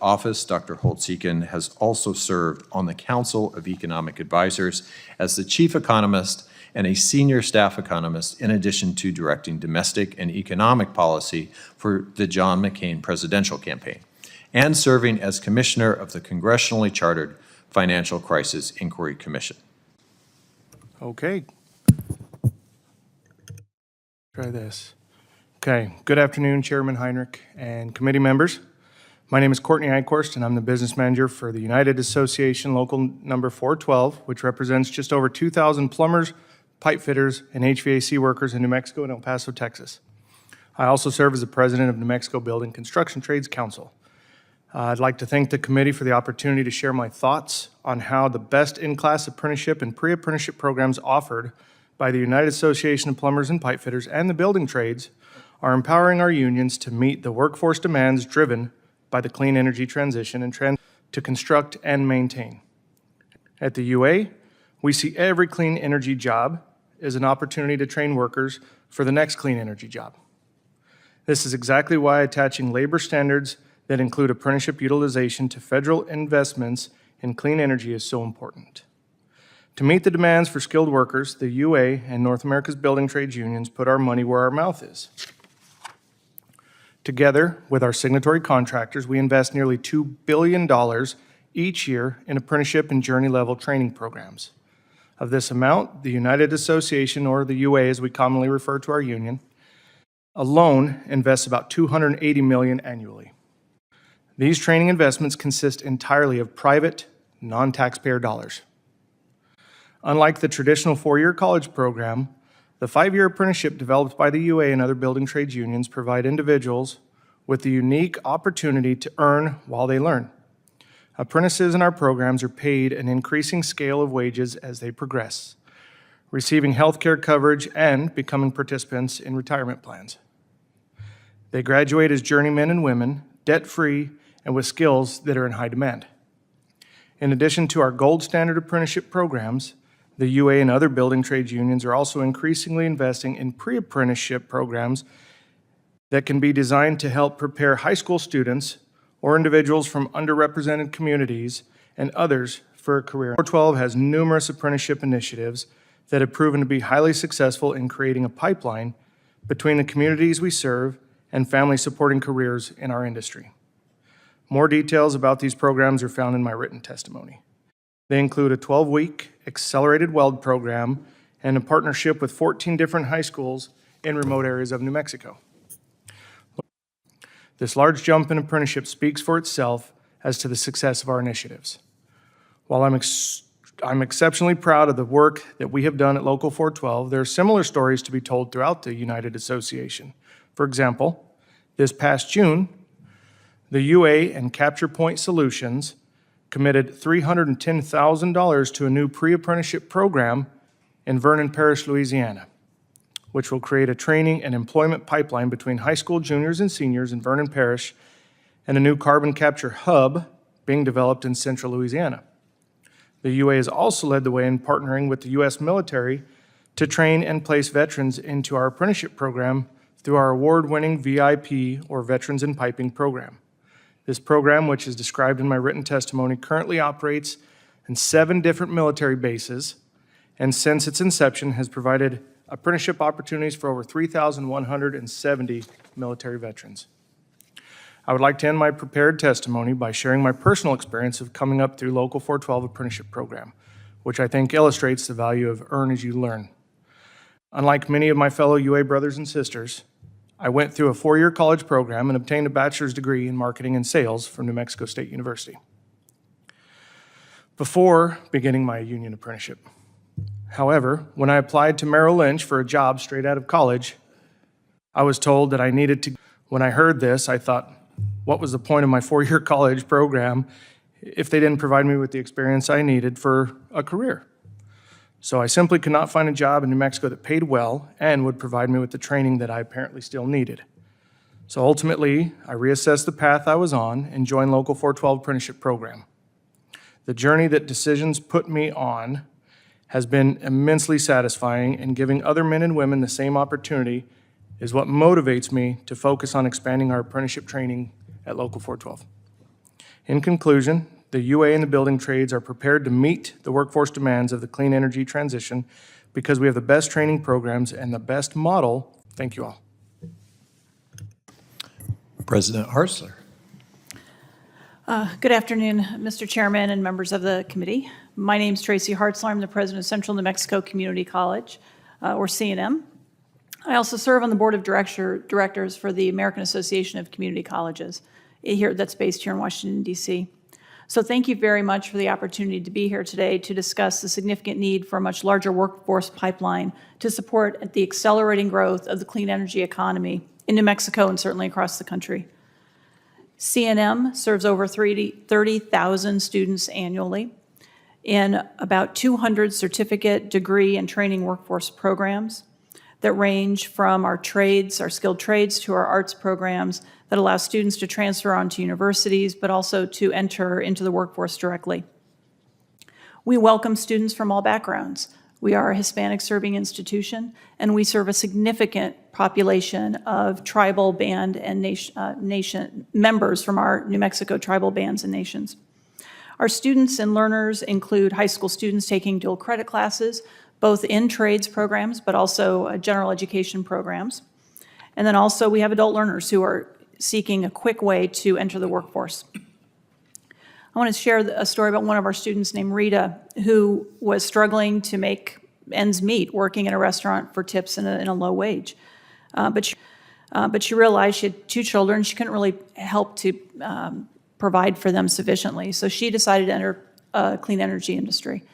office, Dr. Holtz-Eakin has also served on the Council of Economic Advisors as the chief economist and a senior staff economist, in addition to directing domestic and economic policy for the John McCain presidential campaign, and serving as commissioner of the congressionally chartered Financial Crisis Inquiry Commission. Okay. Try this. Okay. Good afternoon, Chairman Heinrich and committee members. My name is Courtney Eichhorst, and I'm the business manager for the United Association Local Number 412, which represents just over 2,000 plumbers, pipe fitters, and HVAC workers in New Mexico and El Paso, Texas. I also serve as the president of New Mexico Building Construction Trades Council. I'd like to thank the committee for the opportunity to share my thoughts on how the best in-class apprenticeship and pre-apprenticeship programs offered by the United Association of Plumbers and Pipe Fitters and the building trades are empowering our unions to meet the workforce demands driven by the clean energy transition and to construct and maintain. At the UA, we see every clean energy job as an opportunity to train workers for the next clean energy job. This is exactly why attaching labor standards that include apprenticeship utilization to federal investments in clean energy is so important. To meet the demands for skilled workers, the UA and North America's building trades unions put our money where our mouth is. Together with our signatory contractors, we invest nearly $2 billion each year in apprenticeship and journey-level training programs. Of this amount, the United Association, or the UA as we commonly refer to our union, alone invests about $280 million annually. These training investments consist entirely of private, non-taxpayer dollars. Unlike the traditional four-year college program, the five-year apprenticeship developed by the UA and other building trades unions provide individuals with the unique opportunity to earn while they learn. Apprentices in our programs are paid an increasing scale of wages as they progress, receiving health care coverage and becoming participants in retirement plans. They graduate as journeymen and women, debt-free, and with skills that are in high demand. In addition to our gold standard apprenticeship programs, the UA and other building trades unions are also increasingly investing in pre-apprenticeship programs that can be designed to help prepare high school students or individuals from underrepresented communities and others for a career. 412 has numerous apprenticeship initiatives that have proven to be highly successful in creating a pipeline between the communities we serve and family supporting careers in our industry. More details about these programs are found in my written testimony. They include a 12-week accelerated weld program and a partnership with 14 different high schools in remote areas of New Mexico. This large jump in apprenticeship speaks for itself as to the success of our initiatives. While I'm exceptionally proud of the work that we have done at Local 412, there are similar stories to be told throughout the United Association. For example, this past June, the UA and Capture Point Solutions committed $310,000 to a new pre-apprenticeship program in Vernon Parish, Louisiana, which will create a training and employment pipeline between high school juniors and seniors in Vernon Parish and a new carbon capture hub being developed in central Louisiana. The UA has also led the way in partnering with the U.S. military to train and place veterans into our apprenticeship program through our award-winning VIP, or Veterans in Piping program. This program, which is described in my written testimony, currently operates in 7 different military bases, and since its inception has provided apprenticeship opportunities for over 3,170 military veterans. I would like to end my prepared testimony by sharing my personal experience of coming up through Local 412 apprenticeship program, which I think illustrates the value of earn as you learn. Unlike many of my fellow UA brothers and sisters, I went through a 4-year college program and obtained a bachelor's degree in marketing and sales from New Mexico State University before beginning my union apprenticeship. However, when I applied to Merrill Lynch for a job straight out of college, I was told that I needed to. When I heard this, I thought, what was the point of my 4-year college program if they didn't provide me with the experience I needed for a career? So I simply could not find a job in New Mexico that paid well and would provide me with the training that I apparently still needed. So ultimately, I reassessed the path I was on and joined Local 412 apprenticeship program. The journey that decisions put me on has been immensely satisfying, and giving other men and women the same opportunity is what motivates me to focus on expanding our apprenticeship training at Local 412. In conclusion, the UA and the building trades are prepared to meet the workforce demands of the clean energy transition because we have the best training programs and the best model. Thank you all. President Hartzler. Good afternoon, Mr. Chairman and members of the committee. My name is Tracy Hartzler. I'm the president of Central New Mexico Community College, or C&M. I also serve on the board of directors for the American Association of Community Colleges, that's based here in Washington, D.C. So thank you very much for the opportunity to be here today to discuss the significant need for a much larger workforce pipeline to support the accelerating growth of the clean energy economy in New Mexico and certainly across the country. C&M serves over 30,000 students annually in about 200 certificate, degree, and training workforce programs that range from our trades, our skilled trades, to our arts programs that allow students to transfer on to universities, but also to enter into the workforce directly. We welcome students from all backgrounds. We are a Hispanic-serving institution, and we serve a significant population of tribal band and nation members from our New Mexico tribal bands and nations. Our students and learners include high school students taking dual credit classes, both in trades programs, but also general education programs. And then also we have adult learners who are seeking a quick way to enter the workforce. I want to share a story about one of our students named Rita, who was struggling to make ends meet working in a restaurant for tips in a low wage. But she realized she had 2 children. She couldn't really help to provide for them sufficiently. So she decided to enter a clean energy industry.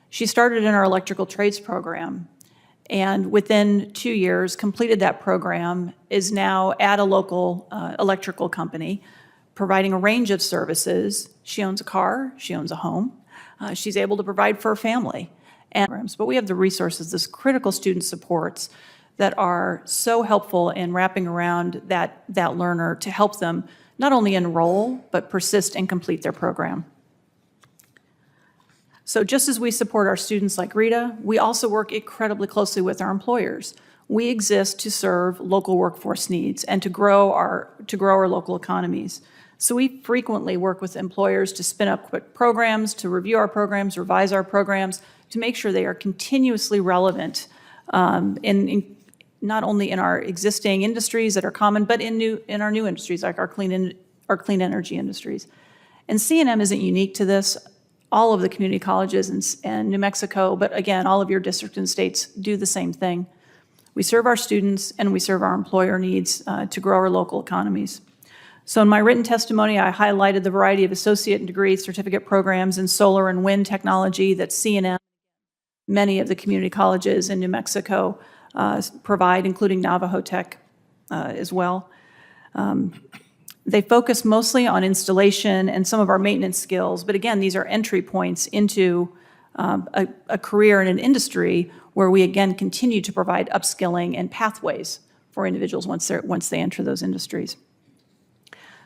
She started in our electrical trades program, and within 2 years completed that program, is now at a local electrical company, providing a range of services. She owns a car, she owns a home, she's able to provide for her family. But we have the resources, this critical student supports that are so helpful in wrapping around that learner to help them not only enroll, but persist and complete their program. So just as we support our students like Rita, we also work incredibly closely with our employers. We exist to serve local workforce needs and to grow our local economies. So we frequently work with employers to spin up quick programs, to review our programs, revise our programs, to make sure they are continuously relevant not only in our existing industries that are common, but in our new industries like our clean energy industries. And C&M isn't unique to this. All of the community colleges in New Mexico, but again, all of your districts and states do the same thing. We serve our students and we serve our employer needs to grow our local economies. So in my written testimony, I highlighted the variety of associate and degree certificate programs in solar and wind technology that C&M, many of the community colleges in New Mexico provide, including Navajo Tech as well. They focus mostly on installation and some of our maintenance skills, but again, these are entry points into a career in an industry where we again continue to provide upskilling and pathways for individuals once they enter those industries.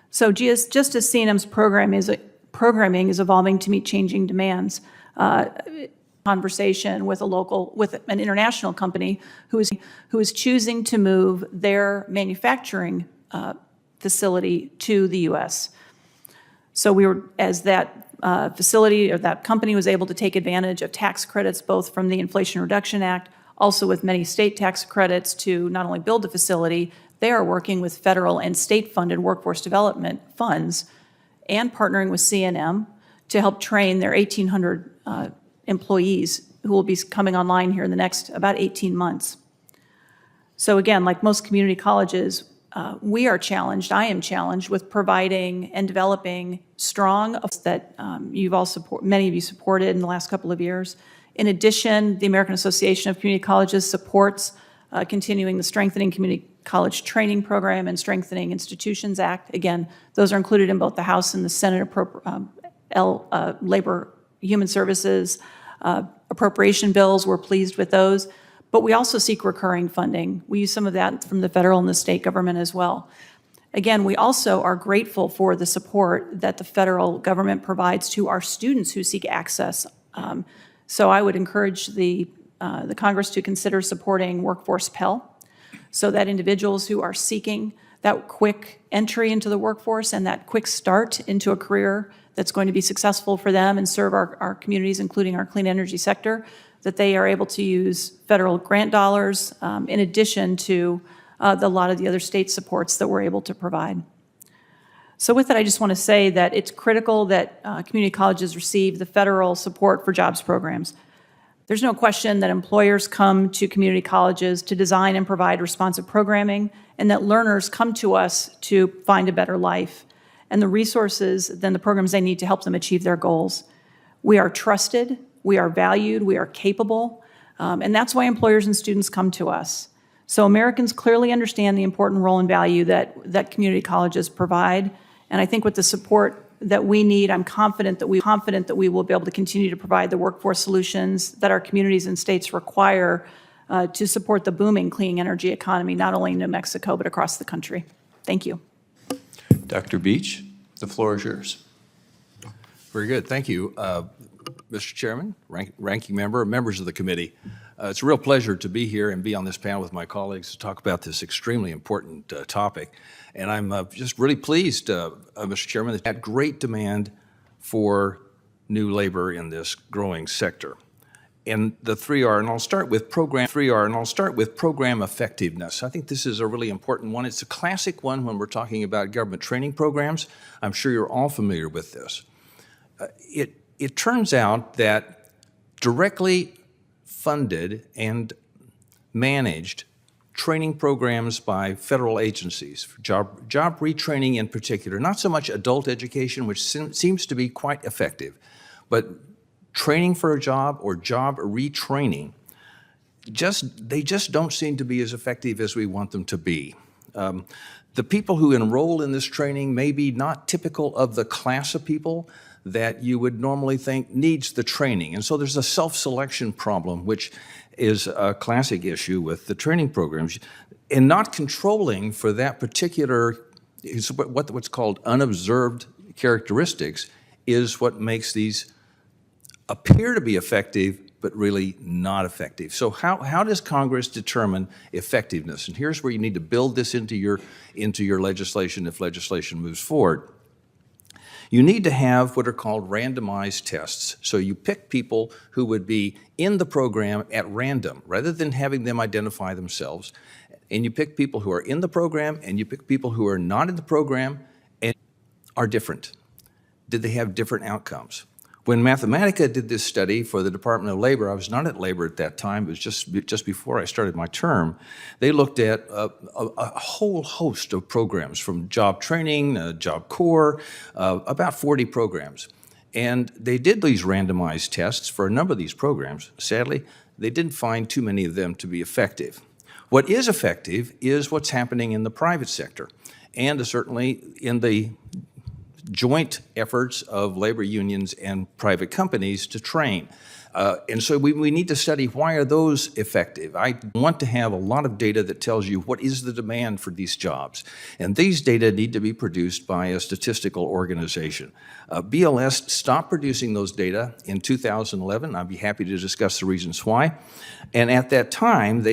So just as C&M's programming is evolving to meet changing demands, conversation with an international company who is choosing to move their manufacturing facility to the U.S. So as that facility or that company was able to take advantage of tax credits, both from the Inflation Reduction Act, also with many state tax credits to not only build the facility, they are working with federal and state-funded workforce development funds and partnering with C&M to help train their 1,800 employees who will be coming online here in the next about 18 months. So again, like most community colleges, I am challenged with providing and developing strong that many of you supported in the last couple of years. In addition, the American Association of Community Colleges supports continuing the Strengthening Community College Training Program and Strengthening Institutions Act. Again, those are included in both the House and the Senate Labor Human Services appropriation bills. We're pleased with those. But we also seek recurring funding. We use some of that from the federal and the state government as well. Again, we also are grateful for the support that the federal government provides to our students who seek access. So I would encourage the Congress to consider supporting Workforce Pell so that individuals who are seeking that quick entry into the workforce and that quick start into a career that's going to be successful for them and serve our communities, including our clean energy sector, that they are able to use federal grant dollars in addition to a lot of the other state supports that we're able to provide. So with that, I just want to say that it's critical that community colleges receive the federal support for jobs programs. There's no question that employers come to community colleges to design and provide responsive programming, and that learners come to us to find a better life and the resources, then the programs they need to help them achieve their goals. We are trusted, we are valued, we are capable, and that's why employers and students come to us. So Americans clearly understand the important role and value that community colleges provide. And I think with the support that we need, I'm confident that we will be able to continue to provide the workforce solutions that our communities and states require to support the booming clean energy economy, not only in New Mexico, but across the country. Thank you. Dr. Beach, the floor is yours. Very good. Thank you, Mr. Chairman, ranking member, members of the committee. It's a real pleasure to be here and be on this panel with my colleagues to talk about this extremely important topic. And I'm just really pleased, Mr. Chairman, that great demand for new labor in this growing sector. And the 3R, and I'll start with program effectiveness. I think this is a really important one. It's a classic one when we're talking about government training programs. I'm sure you're all familiar with this. It turns out that directly funded and managed training programs by federal agencies, job retraining in particular, not so much adult education, which seems to be quite effective, but training for a job or job retraining, they just don't seem to be as effective as we want them to be. The people who enroll in this training may be not typical of the class of people that you would normally think needs the training. And so there's a self-selection problem, which is a classic issue with the training programs. And not controlling for that particular, what's called unobserved characteristics, is what makes these appear to be effective, but really not effective. So how does Congress determine effectiveness? And here's where you need to build this into your legislation if legislation moves forward. You need to have what are called randomized tests. So you pick people who would be in the program at random, rather than having them identify themselves. And you pick people who are in the program, and you pick people who are not in the program and are different. Did they have different outcomes? When Mathematica did this study for the Department of Labor, I was not at Labor at that time, it was just before I started my term. They looked at a whole host of programs, from job training, Job Corps, about 40 programs. And they did these randomized tests for a number of these programs. Sadly, they didn't find too many of them to be effective. What is effective is what's happening in the private sector, and certainly in the joint efforts of labor unions and private companies to train. And so we need to study, why are those effective? I want to have a lot of data that tells you what is the demand for these jobs. And these data need to be produced by a statistical organization. BLS stopped producing those data in 2011. I'd be happy to discuss the reasons why. And at that time,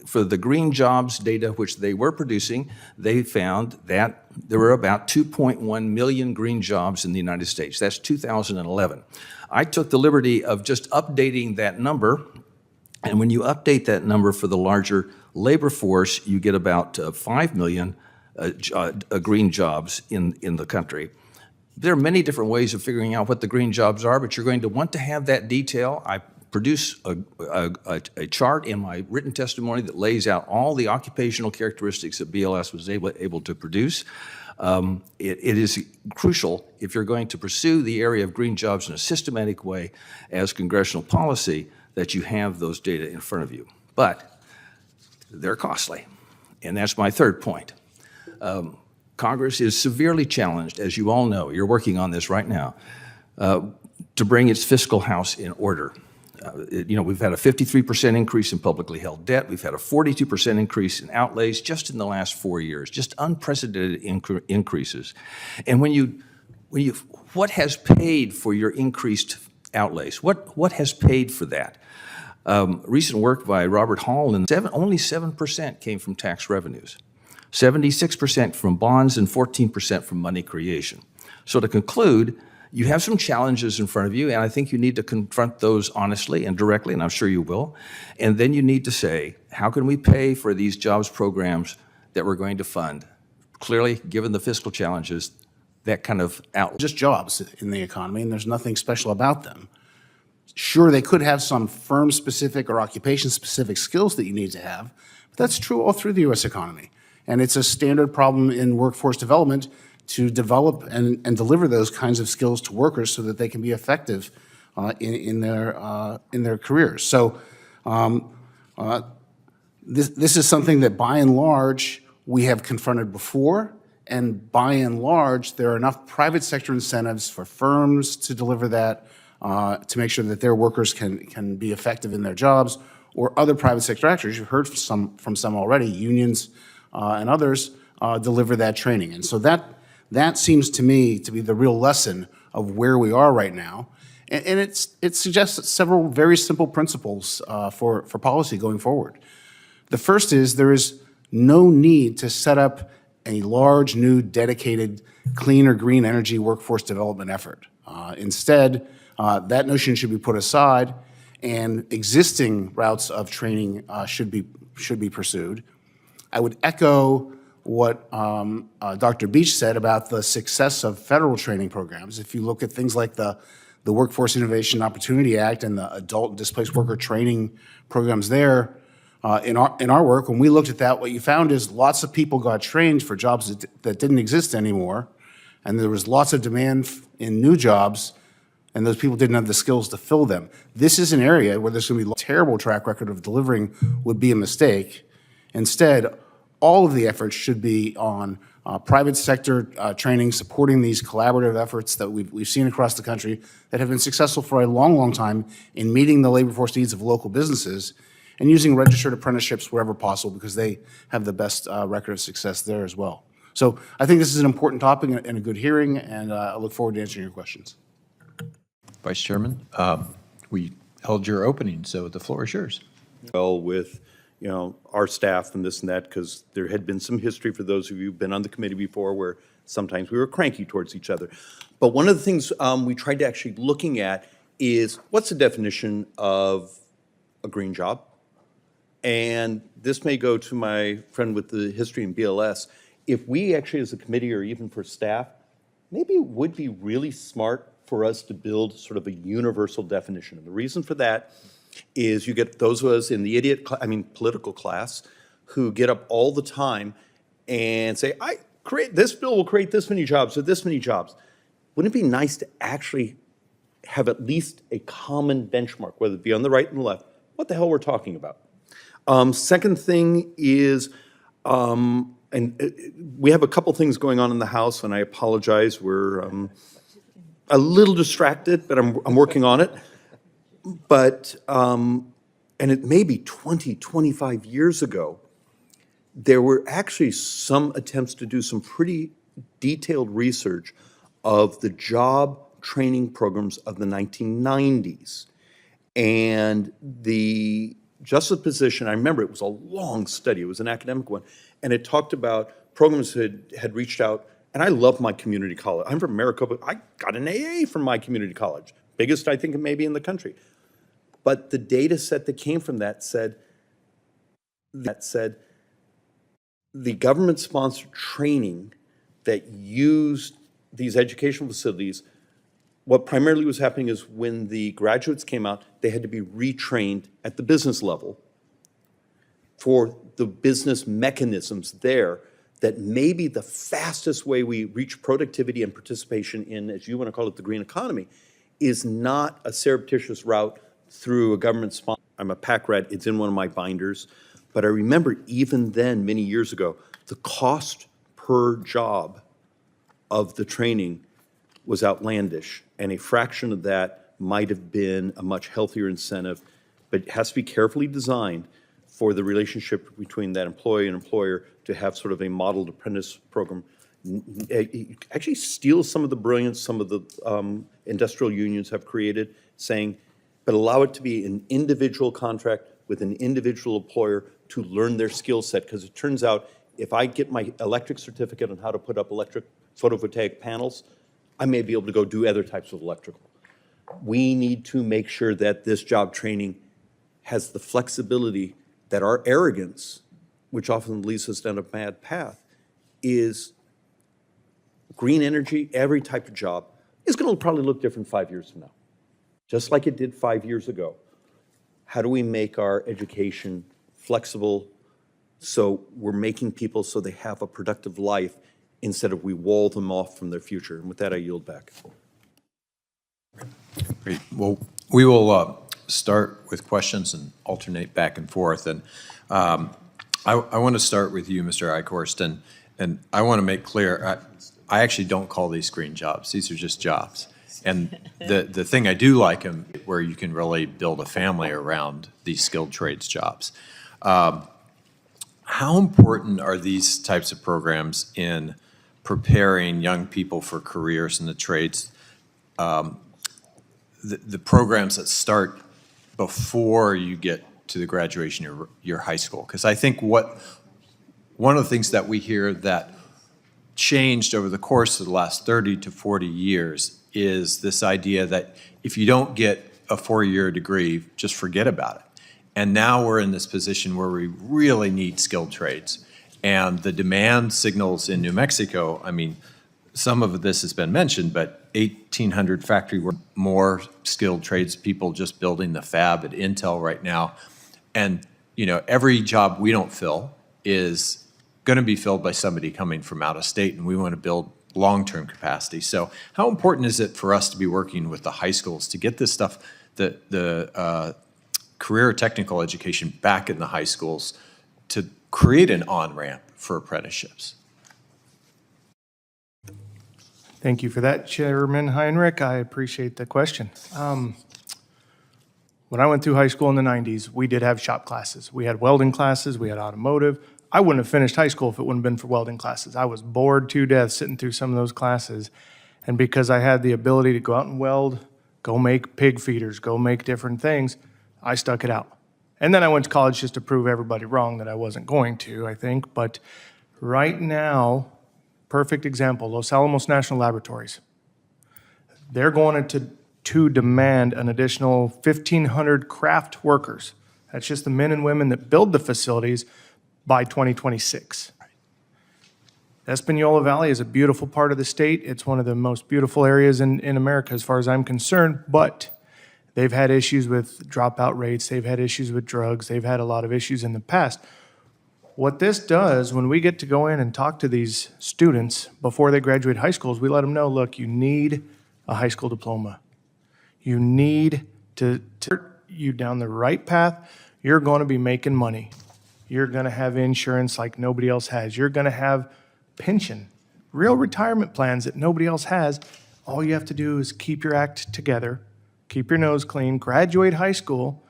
for the green jobs data which they were producing, they found that there were about 2.1 million green jobs in the United States. That's 2011. I took the liberty of just updating that number, and when you update that number for the larger labor force, you get about 5 million green jobs in the country. There are many different ways of figuring out what the green jobs are, but you're going to want to have that detail. I produce a chart in my written testimony that lays out all the occupational characteristics that BLS was able to produce. It is crucial, if you're going to pursue the area of green jobs in a systematic way as congressional policy, that you have those data in front of you. But they're costly, and that's my third point. Congress is severely challenged, as you all know, you're working on this right now, to bring its fiscal house in order. We've had a 53% increase in publicly held debt. We've had a 42% increase in outlays just in the last 4 years, just unprecedented increases. And what has paid for your increased outlays? What has paid for that? Recent work by Robert Hall, only 7% came from tax revenues. 76% from bonds, and 14% from money creation. So to conclude, you have some challenges in front of you, and I think you need to confront those honestly and directly, and I'm sure you will. And then you need to say, how can we pay for these jobs programs that we're going to fund? Clearly, given the fiscal challenges, that kind of just jobs in the economy, and there's nothing special about them. Sure, they could have some firm-specific or occupation-specific skills that you need to have, but that's true all through the U.S. economy. And it's a standard problem in workforce development to develop and deliver those kinds of skills to workers so that they can be effective in their careers. So this is something that, by and large, we have confronted before, and by and large, there are enough private sector incentives for firms to deliver that, to make sure that their workers can be effective in their jobs, or other private sector actors. You've heard from some already, unions and others deliver that training. And so that seems to me to be the real lesson of where we are right now. And it suggests several very simple principles for policy going forward. The first is there is no need to set up a large, new, dedicated, clean or green energy workforce development effort. Instead, that notion should be put aside, and existing routes of training should be pursued. I would echo what Dr. Beach said about the success of federal training programs. If you look at things like the Workforce Innovation Opportunity Act and the adult and displaced worker training programs there, in our work, when we looked at that, what you found is lots of people got trained for jobs that didn't exist anymore, and there was lots of demand in new jobs, and those people didn't have the skills to fill them. This is an area where there's going to be a terrible track record of delivering would be a mistake. Instead, all of the efforts should be on private sector training, supporting these collaborative efforts that we've seen across the country that have been successful for a long, long time in meeting the labor force needs of local businesses, and using registered apprenticeships wherever possible because they have the best record of success there as well. So I think this is an important topic and a good hearing, and I look forward to answering your questions. Vice Chairman, we held your opening, so the floor is yours. Well, with our staff and this and that, because there had been some history for those of you who've been on the committee before where sometimes we were cranky towards each other. But one of the things we tried to actually looking at is what's the definition of a green job? And this may go to my friend with the history in BLS. If we actually as a committee or even for staff, maybe it would be really smart for us to build sort of a universal definition. And the reason for that is you get those of us in the political class who get up all the time and say, this bill will create this many jobs or this many jobs. Wouldn't it be nice to actually have at least a common benchmark, whether it be on the right and the left, what the hell we're talking about? Second thing is, we have a couple things going on in the House, and I apologize, we're a little distracted, but I'm working on it. But, and it may be 20, 25 years ago, there were actually some attempts to do some pretty detailed research of the job training programs of the 1990s. And the justice position, I remember it was a long study, it was an academic one, and it talked about programs that had reached out, and I love my community college. I'm from Maricopa, I got an AA from my community college, biggest I think maybe in the country. But the data set that came from that said the government-sponsored training that used these educational facilities, what primarily was happening is when the graduates came out, they had to be retrained at the business level for the business mechanisms there that may be the fastest way we reach productivity and participation in, as you want to call it, the green economy, is not a surreptitious route through a government sponsor. I'm a PAC rat, it's in one of my binders, but I remember even then, many years ago, the cost per job of the training was outlandish, and a fraction of that might have been a much healthier incentive, but it has to be carefully designed for the relationship between that employee and employer to have sort of a modeled apprentice program. It actually steals some of the brilliance some of the industrial unions have created, saying, but allow it to be an individual contract with an individual employer to learn their skill set, because it turns out if I get my electric certificate on how to put up electric photovoltaic panels, I may be able to go do other types of electrical. We need to make sure that this job training has the flexibility that our arrogance, which often leads us down a bad path, is green energy, every type of job, is going to probably look different 5 years from now, just like it did 5 years ago. How do we make our education flexible so we're making people so they have a productive life instead of we wall them off from their future? And with that, I yield back. Great. Well, we will start with questions and alternate back and forth. And I want to start with you, Mr. Eichhorst, and I want to make clear, I actually don't call these green jobs. These are just jobs. And the thing I do like them where you can really build a family around these skilled trades jobs. How important are these types of programs in preparing young people for careers in the trades? The programs that start before you get to the graduation of your high school. Because I think one of the things that we hear that changed over the course of the last 30 to 40 years is this idea that if you don't get a 4-year degree, just forget about it. And now we're in this position where we really need skilled trades. And the demand signals in New Mexico, I mean, some of this has been mentioned, but 1,800 factory work, more skilled trades people just building the fab at Intel right now. And, you know, every job we don't fill is going to be filled by somebody coming from out of state, and we want to build long-term capacity. So how important is it for us to be working with the high schools to get this stuff, the career technical education back in the high schools to create an on-ramp for apprenticeships? Thank you for that, Chairman Heinrich. I appreciate the question. When I went through high school in the 90s, we did have shop classes. We had welding classes, we had automotive. I wouldn't have finished high school if it wouldn't have been for welding classes. I was bored to death sitting through some of those classes. And because I had the ability to go out and weld, go make pig feeders, go make different things, I stuck it out. And then I went to college just to prove everybody wrong that I wasn't going to, I think. But right now, perfect example, Los Alamos National Laboratories. They're going to demand an additional 1,500 craft workers. That's just the men and women that build the facilities by 2026. Espanola Valley is a beautiful part of the state. It's one of the most beautiful areas in America as far as I'm concerned, but they've had issues with dropout rates. They've had issues with drugs. They've had a lot of issues in the past. What this does, when we get to go in and talk to these students before they graduate high school, is we let them know, look, you need a high school diploma. You need to start you down the right path. You're going to be making money. You're going to have insurance like nobody else has. You're going to have pension, real retirement plans that nobody else has. All you have to do is keep your act together, keep your nose clean, graduate high school.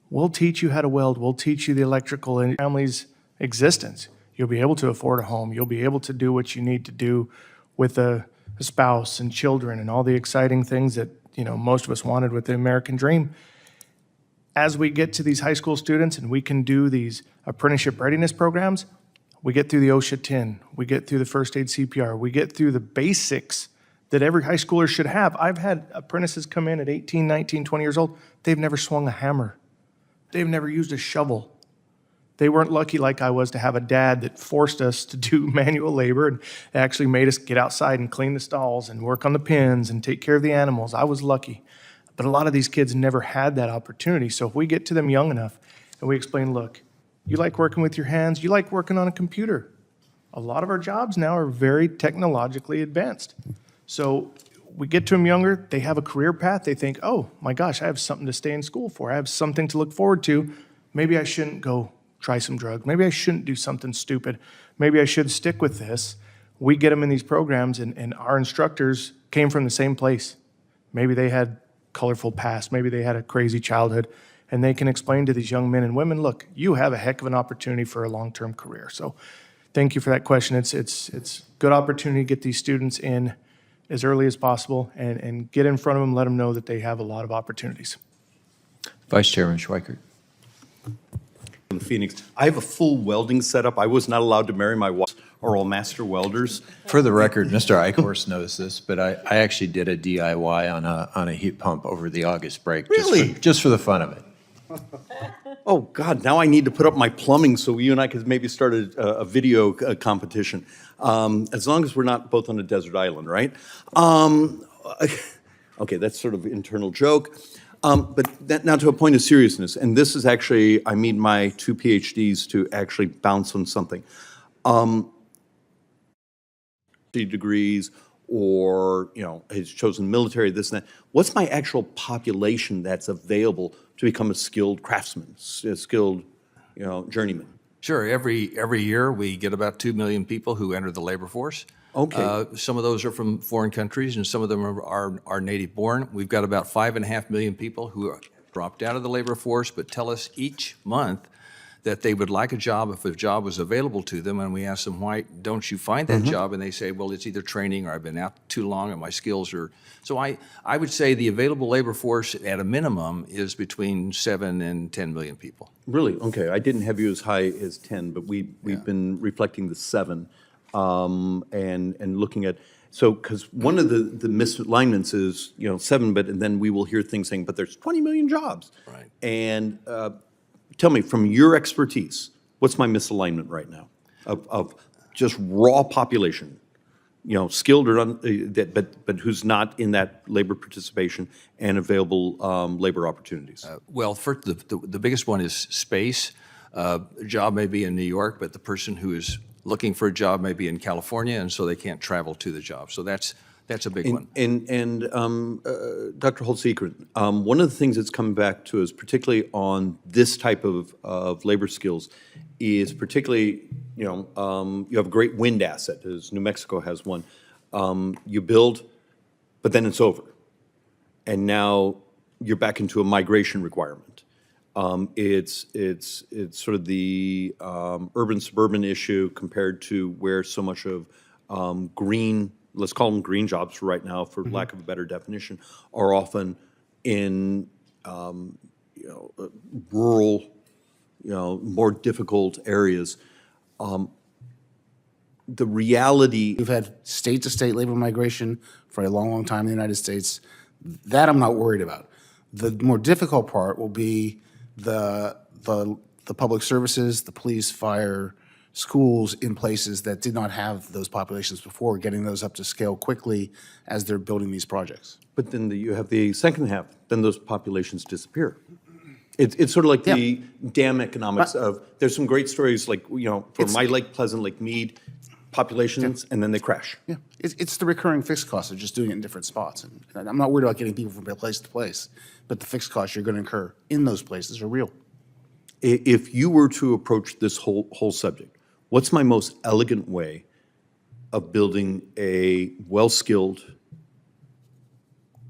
We'll teach you how to weld. We'll teach you the electrical and family's existence. You'll be able to afford a home. You'll be able to do what you need to do with a spouse and children and all the exciting things that, you know, most of us wanted with the American dream. As we get to these high school students and we can do these apprenticeship readiness programs, we get through the OSHA 10, we get through the first aid CPR, we get through the basics that every high schooler should have. I've had apprentices come in at 18, 19, 20 years old. They've never swung a hammer. They've never used a shovel. They weren't lucky like I was to have a dad that forced us to do manual labor and actually made us get outside and clean the stalls and work on the pens and take care of the animals. I was lucky. But a lot of these kids never had that opportunity. So if we get to them young enough and we explain, look, you like working with your hands, you like working on a computer. A lot of our jobs now are very technologically advanced. So we get to them younger, they have a career path, they think, oh my gosh, I have something to stay in school for. I have something to look forward to. Maybe I shouldn't go try some drugs. Maybe I shouldn't do something stupid. Maybe I should stick with this. We get them in these programs and our instructors came from the same place. Maybe they had colorful past, maybe they had a crazy childhood, and they can explain to these young men and women, look, you have a heck of an opportunity for a long-term career. So thank you for that question. It's good opportunity to get these students in as early as possible and get in front of them, let them know that they have a lot of opportunities. Vice Chairman Schweikert. in Phoenix. I have a full welding setup. I was not allowed to marry my wife, are all master welders. For the record, Mr. Eichhorst knows this, but I actually did a DIY on a heat pump over the August break. Really? Just for the fun of it. Oh, God, now I need to put up my plumbing so you and I could maybe start a video competition. As long as we're not both on a desert island, right? Okay, that's sort of internal joke. Now to a point of seriousness, and this is actually, I need my 2 PhDs to actually bounce on something. Degrees or, has chosen military, this and that. What's my actual population that's available to become a skilled craftsman, a skilled, journeyman? Sure, every year we get about 2 million people who enter the labor force. Okay. Some of those are from foreign countries, and some of them are native-born. We've got about 5.5 million people who are dropped out of the labor force, but tell us each month that they would like a job if a job was available to them, and we ask them, why don't you find that job? And they say, well, it's either training or I've been out too long and my skills are... So I would say the available labor force at a minimum is between 7 and 10 million people. Really? Okay, I didn't have you as high as 10, but we've been reflecting the 7 and looking at... So, because one of the misalignments is, 7, and then we will hear things saying, but there's 20 million jobs. Right. And tell me, from your expertise, what's my misalignment right now of just raw population, skilled or but who's not in that labor participation and available labor opportunities? Well, first, the biggest one is space. A job may be in New York, but the person who is looking for a job may be in California, and so they can't travel to the job. So that's a big one. And Dr. Holtz-Ekren, one of the things that's coming back to us, particularly on this type of labor skills, is particularly, you have a great wind asset, as New Mexico has one. You build, but then it's over. And now you're back into a migration requirement. It's sort of the urban-suburban issue compared to where so much of green, let's call them green jobs for right now, for lack of a better definition, are often in rural, more difficult areas. The reality... We've had state-to-state labor migration for a long, long time in the United States. That I'm not worried about. The more difficult part will be the public services, the police, fire, schools in places that did not have those populations before, getting those up to scale quickly as they're building these projects. But then you have the second half, then those populations disappear. It's sort of like the dam economics of, there's some great stories like, for my Lake Pleasant, Lake Mead, populations, and then they crash. Yeah, it's the recurring fixed costs of just doing it in different spots. And I'm not worried about getting people from place to place, but the fixed costs you're going to incur in those places are real. If you were to approach this whole subject, what's my most elegant way of building a well-skilled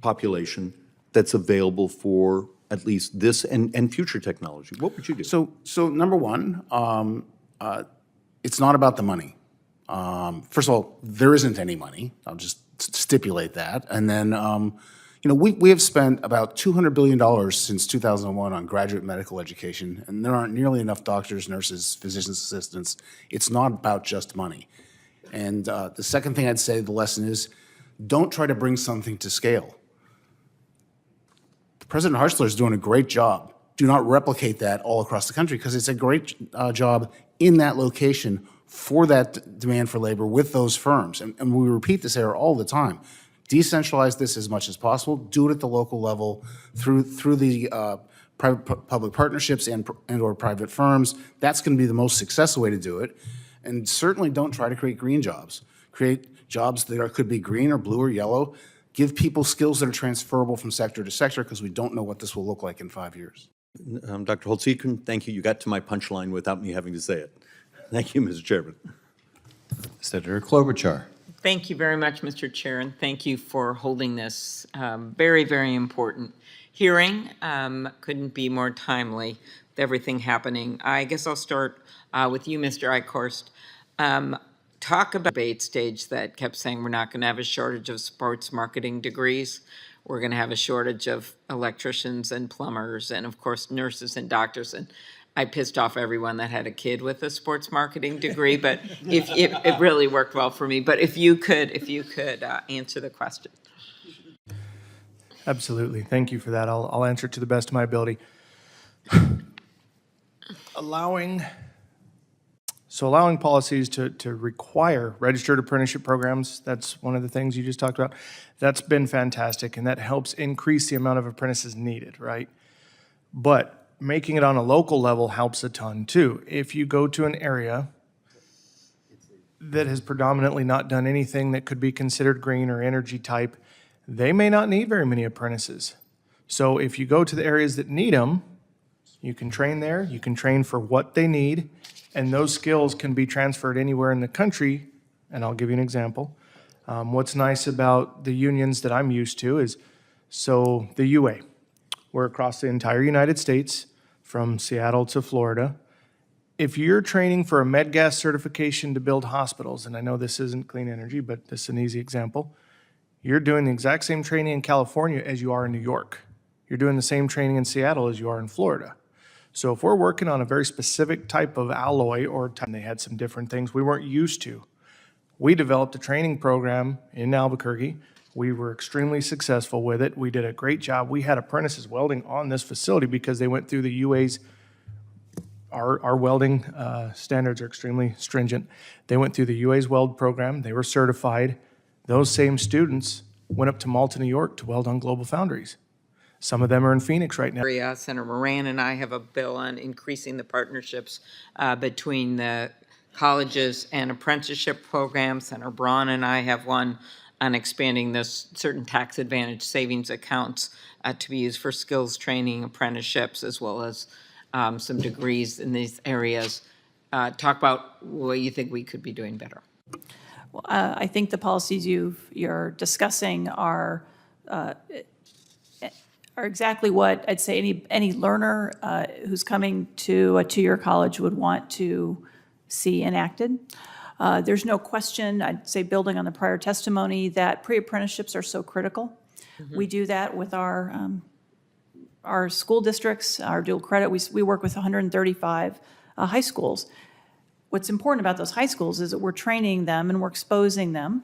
population that's available for at least this and future technology? What would you do? So number one, it's not about the money. First of all, there isn't any money. I'll just stipulate that. And then, we have spent about $200 billion since 2001 on graduate medical education, and there aren't nearly enough doctors, nurses, physicians, assistants. It's not about just money. And the second thing I'd say, the lesson is, don't try to bring something to scale. President Hartzler is doing a great job. Do not replicate that all across the country, because it's a great job in that location for that demand for labor with those firms. And we repeat this error all the time. Decentralize this as much as possible. Do it at the local level through the private-public partnerships and or private firms. That's going to be the most successful way to do it. And certainly don't try to create green jobs. Create jobs that could be green or blue or yellow. Give people skills that are transferable from sector to sector, because we don't know what this will look like in 5 years. Dr. Holtz-Ekren, thank you. You got to my punchline without me having to say it. Thank you, Mr. Chairman. Senator Klobuchar. Thank you very much, Mr. Chair, and thank you for holding this very, very important hearing. Couldn't be more timely with everything happening. I guess I'll start with you, Mr. Eichhorst. Talk about the debate stage that kept saying we're not going to have a shortage of sports marketing degrees. We're going to have a shortage of electricians and plumbers and, of course, nurses and doctors. And I pissed off everyone that had a kid with a sports marketing degree, but if it really worked well for me. But if you could answer the question. Absolutely. Thank you for that. I'll answer it to the best of my ability. Allowing policies to require registered apprenticeship programs, that's one of the things you just talked about. That's been fantastic, and that helps increase the amount of apprentices needed, right? But making it on a local level helps a ton too. If you go to an area that has predominantly not done anything that could be considered green or energy type, they may not need very many apprentices. So if you go to the areas that need them, you can train there, you can train for what they need, and those skills can be transferred anywhere in the country. And I'll give you an example. What's nice about the unions that I'm used to is, so the UA, we're across the entire United States, from Seattle to Florida. If you're training for a MedGas certification to build hospitals, and I know this isn't clean energy, but this is an easy example, you're doing the exact same training in California as you are in New York. You're doing the same training in Seattle as you are in Florida. So if we're working on a very specific type of alloy, or they had some different things we weren't used to, we developed a training program in Albuquerque. We were extremely successful with it. We did a great job. We had apprentices welding on this facility because they went through the UA's. Our welding standards are extremely stringent. They went through the UA's weld program. They were certified. Those same students went up to Malta, New York to weld on Global Foundries. Some of them are in Phoenix right now. Senator Moran and I have a bill on increasing the partnerships between the colleges and apprenticeship programs. Senator Braun and I have one on expanding this certain tax advantage savings accounts to be used for skills training, apprenticeships, as well as some degrees in these areas. Talk about what you think we could be doing better. I think the policies you're discussing are exactly what I'd say any learner who's coming to a two-year college would want to see enacted. There's no question, I'd say building on the prior testimony, that pre-apprenticeships are so critical. We do that with our school districts, our dual credit. We work with 135 high schools. What's important about those high schools is that we're training them and we're exposing them,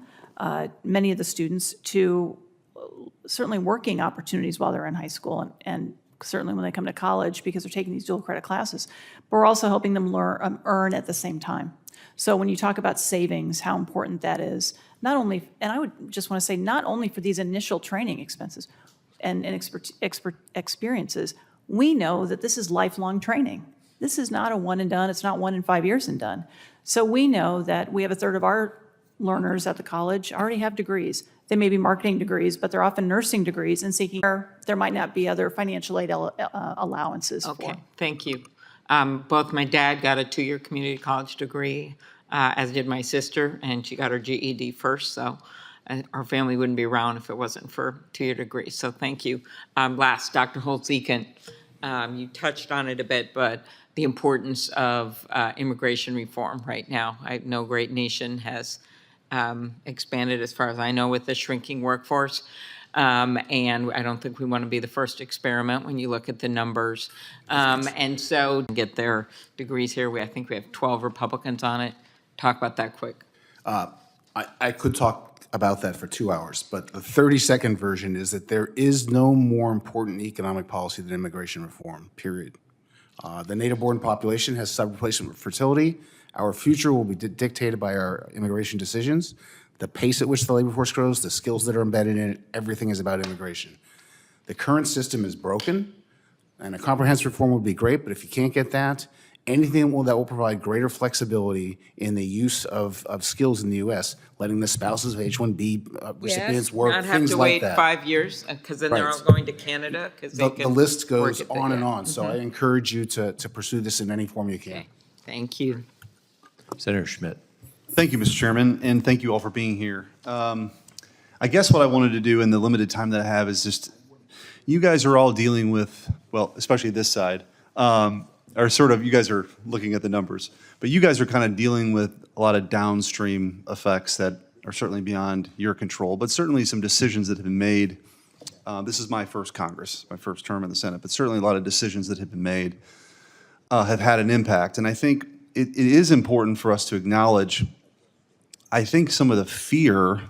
many of the students, to certainly working opportunities while they're in high school and certainly when they come to college because they're taking these dual credit classes. But we're also helping them earn at the same time. So when you talk about savings, how important that is, not only, and I would just want to say, not only for these initial training expenses and experiences, we know that this is lifelong training. This is not a one and done. It's not 1 and 5 years and done. So we know that we have a third of our learners at the college already have degrees. They may be marketing degrees, but they're often nursing degrees and seeking, there might not be other financial aid allowances for. Okay, thank you. Both my dad got a 2-year community college degree, as did my sister, and she got her GED first, so our family wouldn't be around if it wasn't for 2-year degrees, so thank you. Last, Dr. Holtz-Eakin, you touched on it a bit, but the importance of immigration reform right now. No great nation has expanded, as far as I know, with the shrinking workforce. And I don't think we want to be the first experiment when you look at the numbers. And so get their degrees here. I think we have 12 Republicans on it. Talk about that quick. I could talk about that for 2 hours, but the 30-second version is that there is no more important economic policy than immigration reform, period. The native-born population has sub-replacement fertility. Our future will be dictated by our immigration decisions. The pace at which the labor force grows, the skills that are embedded in it, everything is about immigration. The current system is broken, and a comprehensive reform would be great, but if you can't get that, anything that will provide greater flexibility in the use of skills in the U.S., letting the spouses of H-1B recipients work, Not have things to like wait that. 5 years, because then they're Right. all going to Canada, because they The can list goes work at the- on and yeah. on, so I encourage you to pursue this in any form you can. Okay, thank you. Senator Schmidt. Thank you, Mr. Chairman, and thank you all for being here. I guess what I wanted to do in the limited time that I have is just, you guys are all dealing with, well, especially this side, or sort of, you guys are looking at the numbers, but you guys are kind of dealing with a lot of downstream effects that are certainly beyond your control, but certainly some decisions that have been made. This is my first Congress, my first term in the Senate, but certainly a lot of decisions that have been made have had an impact. And I think it is important for us to acknowledge, I think, some of the fear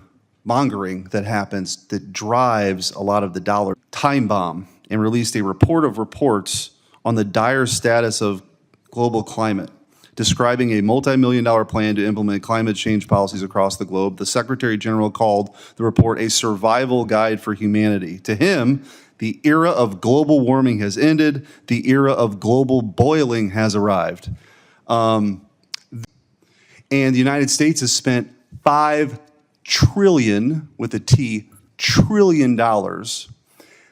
mongering that happens that drives a lot of the dollar. Time bomb and released a report of reports on the dire status of global climate, describing a multi-million-dollar plan to implement climate change policies across the globe. The Secretary General called the report a survival guide for humanity. To him, the era of global warming has ended. The era of global boiling has arrived. And the United States has spent $5 trillion, with a T, trillion dollars,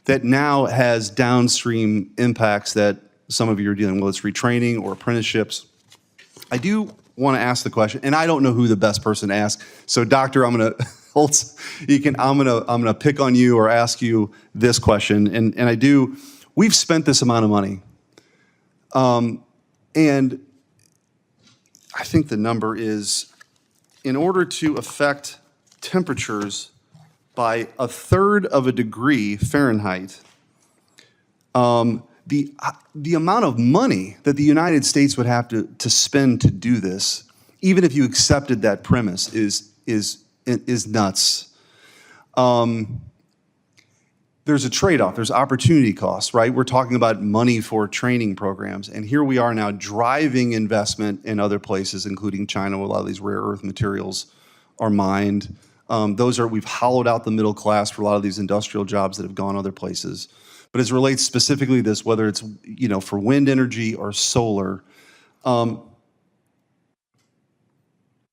that now has downstream impacts that some of you are dealing with, whether it's retraining or apprenticeships. I do want to ask the question, and I don't know who the best person to ask. So, Doctor, I'm going to pick on you or ask you this question, and I do. We've spent this amount of money, and I think the number is, in order to affect temperatures by 1/3 of a degree Fahrenheit, the amount of money that the United States would have to spend to do this, even if you accepted that premise, is nuts. There's a trade-off. There's opportunity costs, right? We're talking about money for training programs, and here we are now driving investment in other places, including China, where a lot of these rare earth materials are mined. We've hollowed out the middle class for a lot of these industrial jobs that have gone other places. But as it relates specifically to this, whether it's for wind energy or solar,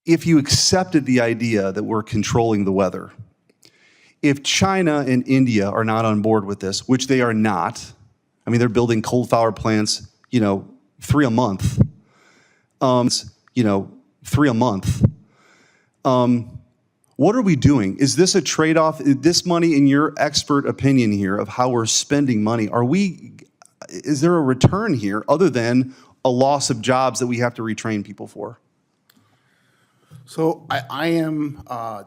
if you accepted the idea that we're controlling the weather, if China and India are not on board with this, which they are not, I mean, they're building coal-fired plants, 3 a month, 3 a month. What are we doing? Is this a trade-off? This money, in your expert opinion here of how we're spending money, is there a return here other than a loss of jobs that we have to retrain people for? So I am a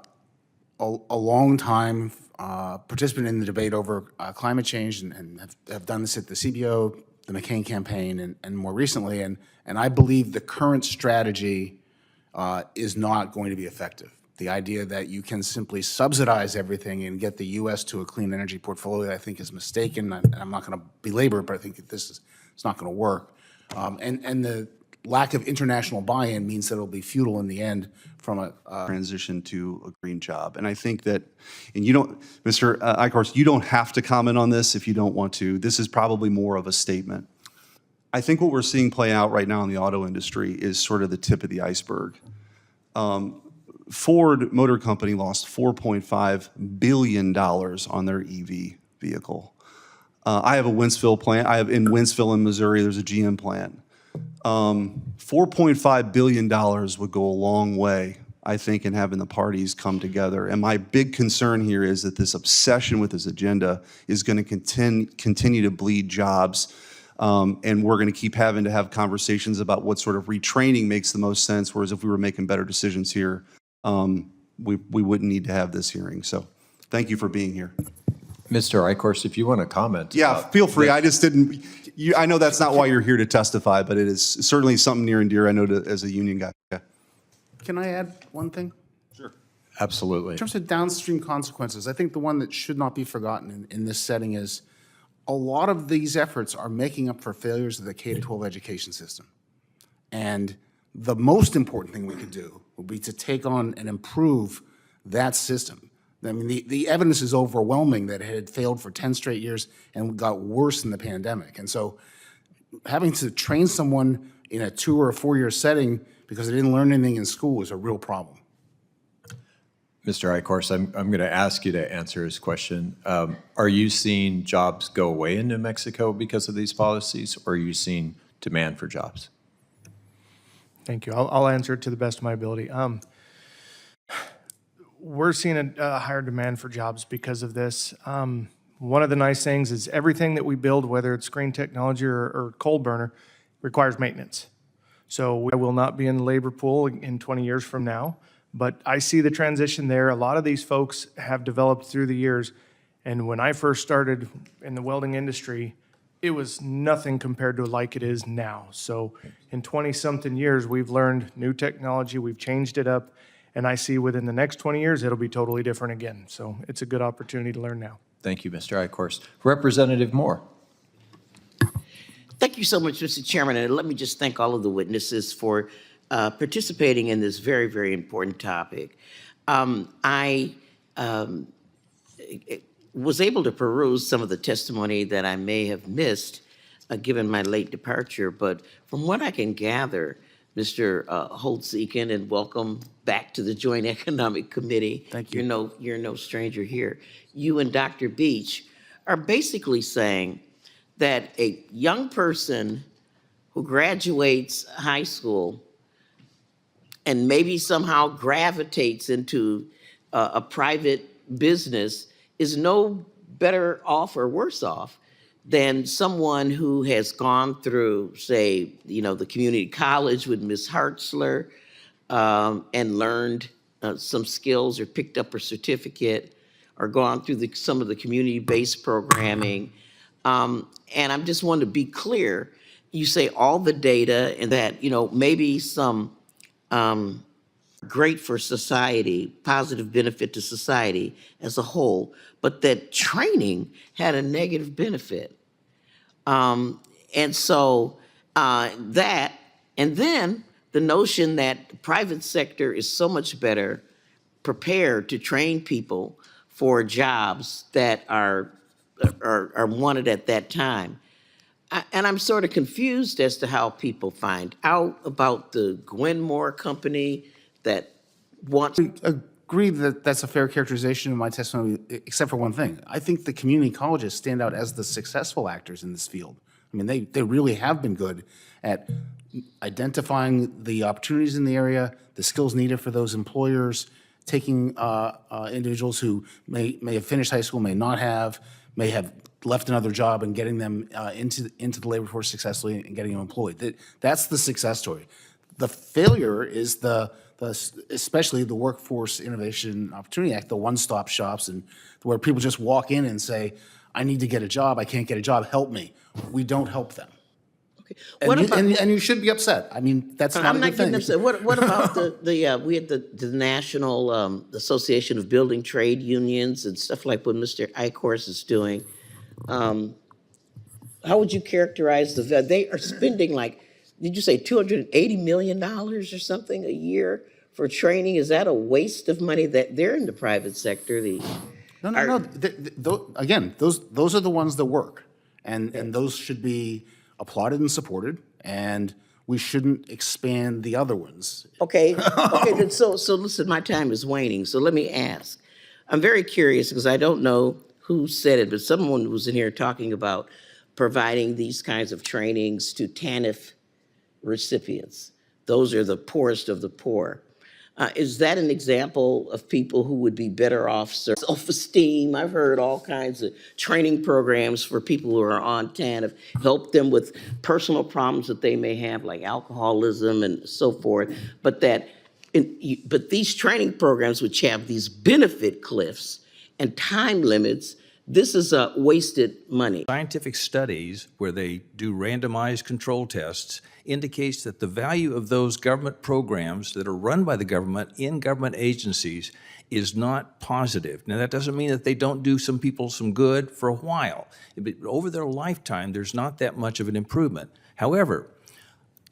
long time participant in the debate over climate change and have done this at the CBO, the McCain campaign, and more recently. And I believe the current strategy is not going to be effective. The idea that you can simply subsidize everything and get the U.S. to a clean energy portfolio, I think, is mistaken. I'm not going to belabor it, but I think that it's not going to work. And the lack of international buy-in means that it'll be futile in the end from a transition to a green job. And I think that, and you don't, Mr. Eichhorst, you don't have to comment on this if you don't want to. This is probably more of a statement. I think what we're seeing play out right now in the auto industry is sort of the tip of the iceberg. Ford Motor Company lost $4.5 billion on their EV vehicle. I have a Wentzville plant. In Wentzville in Missouri, there's a GM plant. $4.5 billion would go a long way, I think, in having the parties come together. And my big concern here is that this obsession with this agenda is going to continue to bleed jobs. And we're going to keep having to have conversations about what sort of retraining makes the most sense, whereas if we were making better decisions here, we wouldn't need to have this hearing. So thank you for being here. Mr. Eichhorst, if you want to comment. Yeah, feel free. I just didn't, I know that's not why you're here to testify, but it is certainly something near and dear, I know, as a union guy. Yeah. Can I add one thing? Sure. Absolutely. In terms of downstream consequences, I think the one that should not be forgotten in this setting is a lot of these efforts are making up for failures of the K-12 education system. And the most important thing we could do would be to take on and improve that system. I mean, the evidence is overwhelming that it had failed for 10 straight years and got worse in the pandemic. And so having to train someone in a 2 or a 4-year setting because they didn't learn anything in school is a real problem. Mr. Eichhorst, I'm going to ask you to answer his question. Are you seeing jobs go away in New Mexico because of these policies, or are you seeing demand for jobs? Thank you. I'll answer it to the best of my ability. We're seeing a higher demand for jobs because of this. One of the nice things is everything that we build, whether it's green technology or coal burner, requires maintenance. So I will not be in the labor pool in 20 years from now, but I see the transition there. A lot of these folks have developed through the years. And when I first started in the welding industry, it was nothing compared to like it is now. So in 20-something years, we've learned new technology, we've changed it up, and I see within the next 20 years, it'll be totally different again. So it's a good opportunity to learn now. Thank you, Mr. Ikorst. Representative Moore. Thank you so much, Mr. Chairman, and let me just thank all of the witnesses for participating in this very, very important topic. I was able to peruse some of the testimony that I may have missed given my late departure, but from what I can gather, Mr. Holtz-Eakin, and welcome back to the Joint Economic Committee. Thank you. You're no stranger here. You and Dr. Beach are basically saying that a young person who graduates high school and maybe somehow gravitates into a private business is no better off or worse off than someone who has gone through, say, the community college with Ms. Hartzler and learned some skills or picked up a certificate or gone through some of the community-based programming. And I just want to be clear, you say all the data and that, maybe some great for society, positive benefit to society as a whole, but that training had a negative benefit. And so that, and then the notion that the private sector is so much better prepared to train people for jobs that are wanted at that time. And I'm sort of confused as to how people find out about the Gwenmore company that wants. Agree that that's a fair characterization of my testimony, except for one thing. I think the community colleges stand out as the successful actors in this field. I mean, they really have been good at identifying the opportunities in the area, the skills needed for those employers, taking individuals who may have finished high school, may not have, may have left another job and getting them into the labor force successfully and getting them employed. That's the success story. The failure is especially the Workforce Innovation Opportunity Act, the one-stop shops, and where people just walk in and say, I need to get a job, I can't get a job, help me. We don't help them. Okay. What about, And you should be upset. I mean, that's not a I'm good not getting thing. upset. What about we had the National Association of Building Trade Unions and stuff like what Mr. Ikorst is doing. How would you characterize they are spending like, did you say $280 million or something a year for training? Is that a waste of money that they're in the private sector? No. Again, those are the ones that work, and those should be applauded and supported, and we shouldn't expand the other ones. Okay, then so listen, my time is waning, so let me ask. I'm very curious because I don't know who said it, but someone was in here talking about providing these kinds of trainings to TANF recipients. Those are the poorest of the poor. Is that an example of people who would be better off? Self-esteem, I've heard all kinds of training programs for people who are on TANF, help them with personal problems that they may have, like alcoholism and so forth, but these training programs which have these benefit cliffs and time limits, this is a wasted money. Scientific studies where they do randomized control tests indicates that the value of those government programs that are run by the government in government agencies is not positive. Now, that doesn't mean that they don't do some people some good for a while, but over their lifetime, there's not that much of an improvement. However,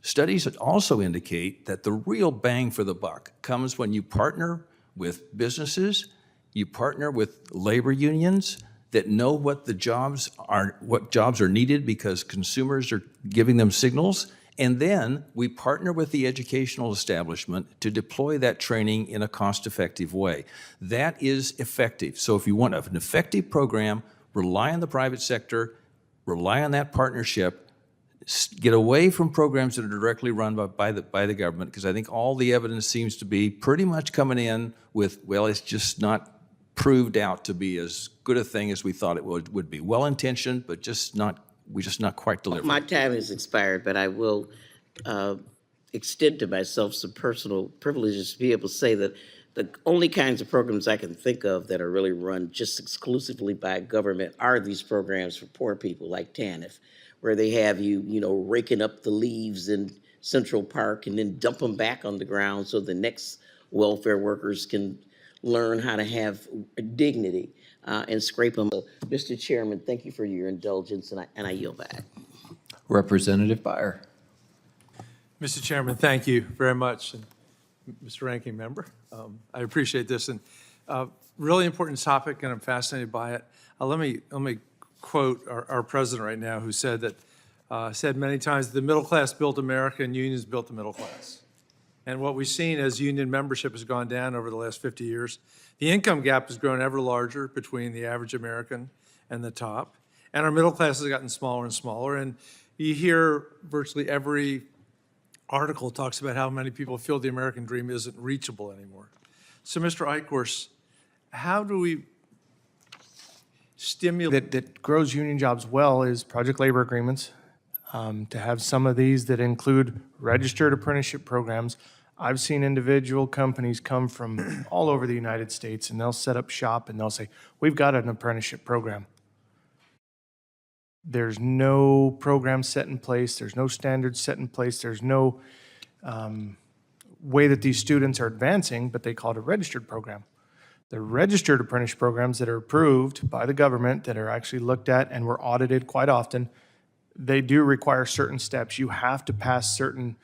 studies also indicate that the real bang for the buck comes when you partner with businesses, you partner with labor unions that know what jobs are needed because consumers are giving them signals, and then we partner with the educational establishment to deploy that training in a cost-effective way. That is effective. So if you want an effective program, rely on the private sector, rely on that partnership, get away from programs that are directly run by the government, because I think all the evidence seems to be pretty much coming in with, well, it's just not proved out to be as good a thing as we thought it would be. Well-intentioned, but we're just not quite delivering. My time has expired, but I will extend to myself some personal privileges to be able to say that the only kinds of programs I can think of that are really run just exclusively by government are these programs for poor people like TANF, where they have you, raking up the leaves in Central Park and then dump them back on the ground so the next welfare workers can learn how to have dignity and scrape them. So, Mr. Chairman, thank you for your indulgence, and I yield back. Representative Byer. Mr. Chairman, thank you very much. And Mr. Ranking Member, I appreciate this, and really important topic, and I'm fascinated by it. Let me quote our president right now, who said many times, the middle class built America and unions built the middle class. And what we've seen as union membership has gone down over the last 50 years, the income gap has grown ever larger between the average American and the top, and our middle class has gotten smaller and smaller. And you hear virtually every article talks about how many people feel the American dream isn't reachable anymore. So, Mr. Eichhorst, how do we stimulate? That grows union jobs well is project labor agreements. To have some of these that include registered apprenticeship programs. I've seen individual companies come from all over the United States, and they'll set up shop and they'll say, we've got an apprenticeship program. There's no program set in place. There's no standards set in place. There's no way that these students are advancing, but they call it a registered program. The registered apprenticeship programs that are approved by the government, that are actually looked at and were audited quite often, they do require certain steps. You have to pass certain,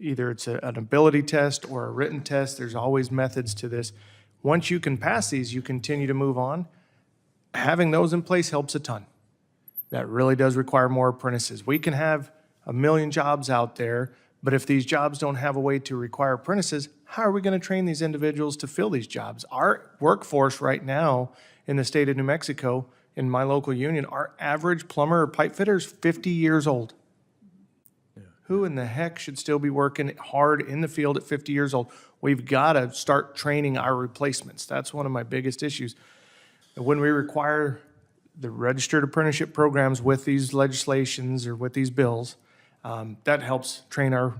either it's an ability test or a written test. There's always methods to this. Once you can pass these, you continue to move on. Having those in place helps a ton. That really does require more apprentices. We can have 1 million jobs out there, but if these jobs don't have a way to require apprentices, how are we going to train these individuals to fill these jobs? Our workforce right now in the state of New Mexico, in my local union, our average plumber or pipe fitter is 50 years old. Who in the heck should still be working hard in the field at 50 years old? We've got to start training our replacements. That's one of my biggest issues. When we require the registered apprenticeship programs with these legislations or with these bills, that helps train our,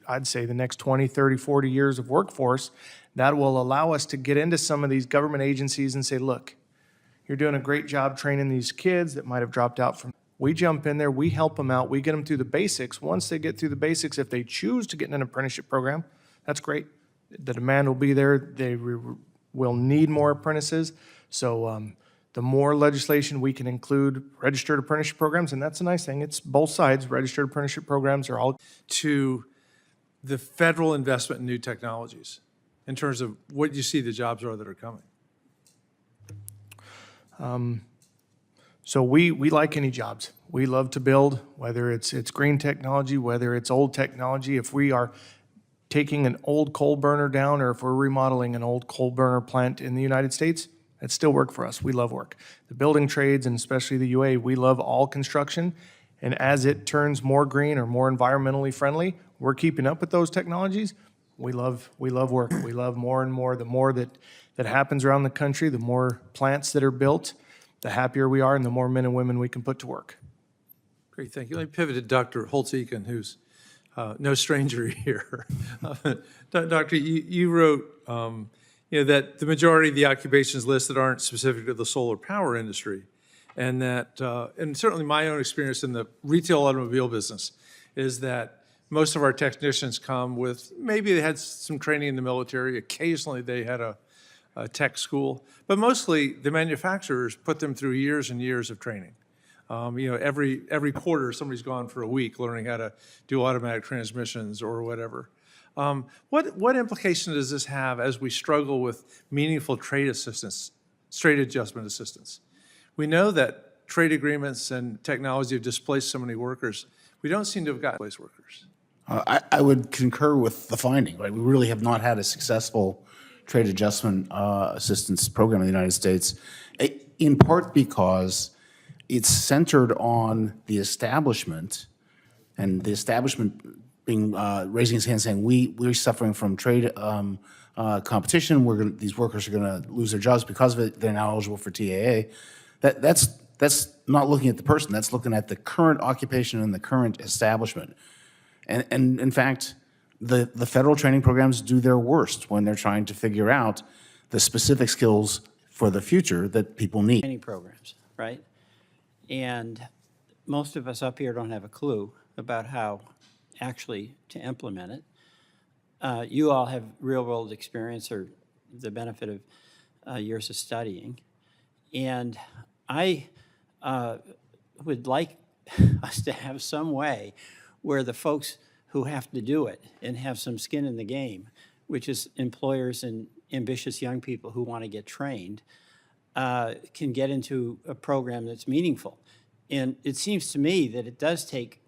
I'd say the next 20, 30, 40 years of workforce. That will allow us to get into some of these government agencies and say, look, you're doing a great job training these kids that might have dropped out from. We jump in there, we help them out, we get them through the basics. Once they get through the basics, if they choose to get in an apprenticeship program, that's great. The demand will be there. They will need more apprentices. So the more legislation we can include registered apprenticeship programs, and that's a nice thing. It's both sides. Registered apprenticeship programs are all To the federal investment in new technologies in terms of what you see the jobs are that are coming? So we like any jobs. We love to build, whether it's green technology, whether it's old technology. If we are taking an old coal burner down, or if we're remodeling an old coal burner plant in the United States, it still work for us. We love work. The building trades, and especially the UA, we love all construction. And as it turns more green or more environmentally friendly, we're keeping up with those technologies. We love work. We love more and more. The more that happens around the country, the more plants that are built, the happier we are and the more men and women we can put to work. Great, thank you. Let me pivot to Dr. Holtz-Eakin, who's no stranger here. Doctor, you wrote that the majority of the occupations listed aren't specific to the solar power industry, and that, and certainly my own experience in the retail automobile business is that most of our technicians come with, maybe they had some training in the military, occasionally they had a tech school, but mostly the manufacturers put them through years and years of training. Every quarter somebody's gone for a week learning how to do automatic transmissions or whatever. What implication does this have as we struggle with meaningful trade adjustment assistance? We know that trade agreements and technology have displaced so many workers. We don't seem to have got displaced workers. I would concur with the finding, right? We really have not had a successful trade adjustment assistance program in the United States, in part because it's centered on the establishment, and the establishment being raising his hand saying, we're suffering from trade competition. These workers are going to lose their jobs because of it. They're now eligible for TAA. That's not looking at the person. That's looking at the current occupation and the current establishment. And in fact, the federal training programs do their worst when they're trying to figure out the specific skills for the future that people need. Training programs, right? And most of us up here don't have a clue about how actually to implement it. You all have real-world experience or the benefit of years of studying. And I would like us to have some way where the folks who have to do it and have some skin in the game, which is employers and ambitious young people who want to get trained, can get into a program that's meaningful. And it seems to me that it does take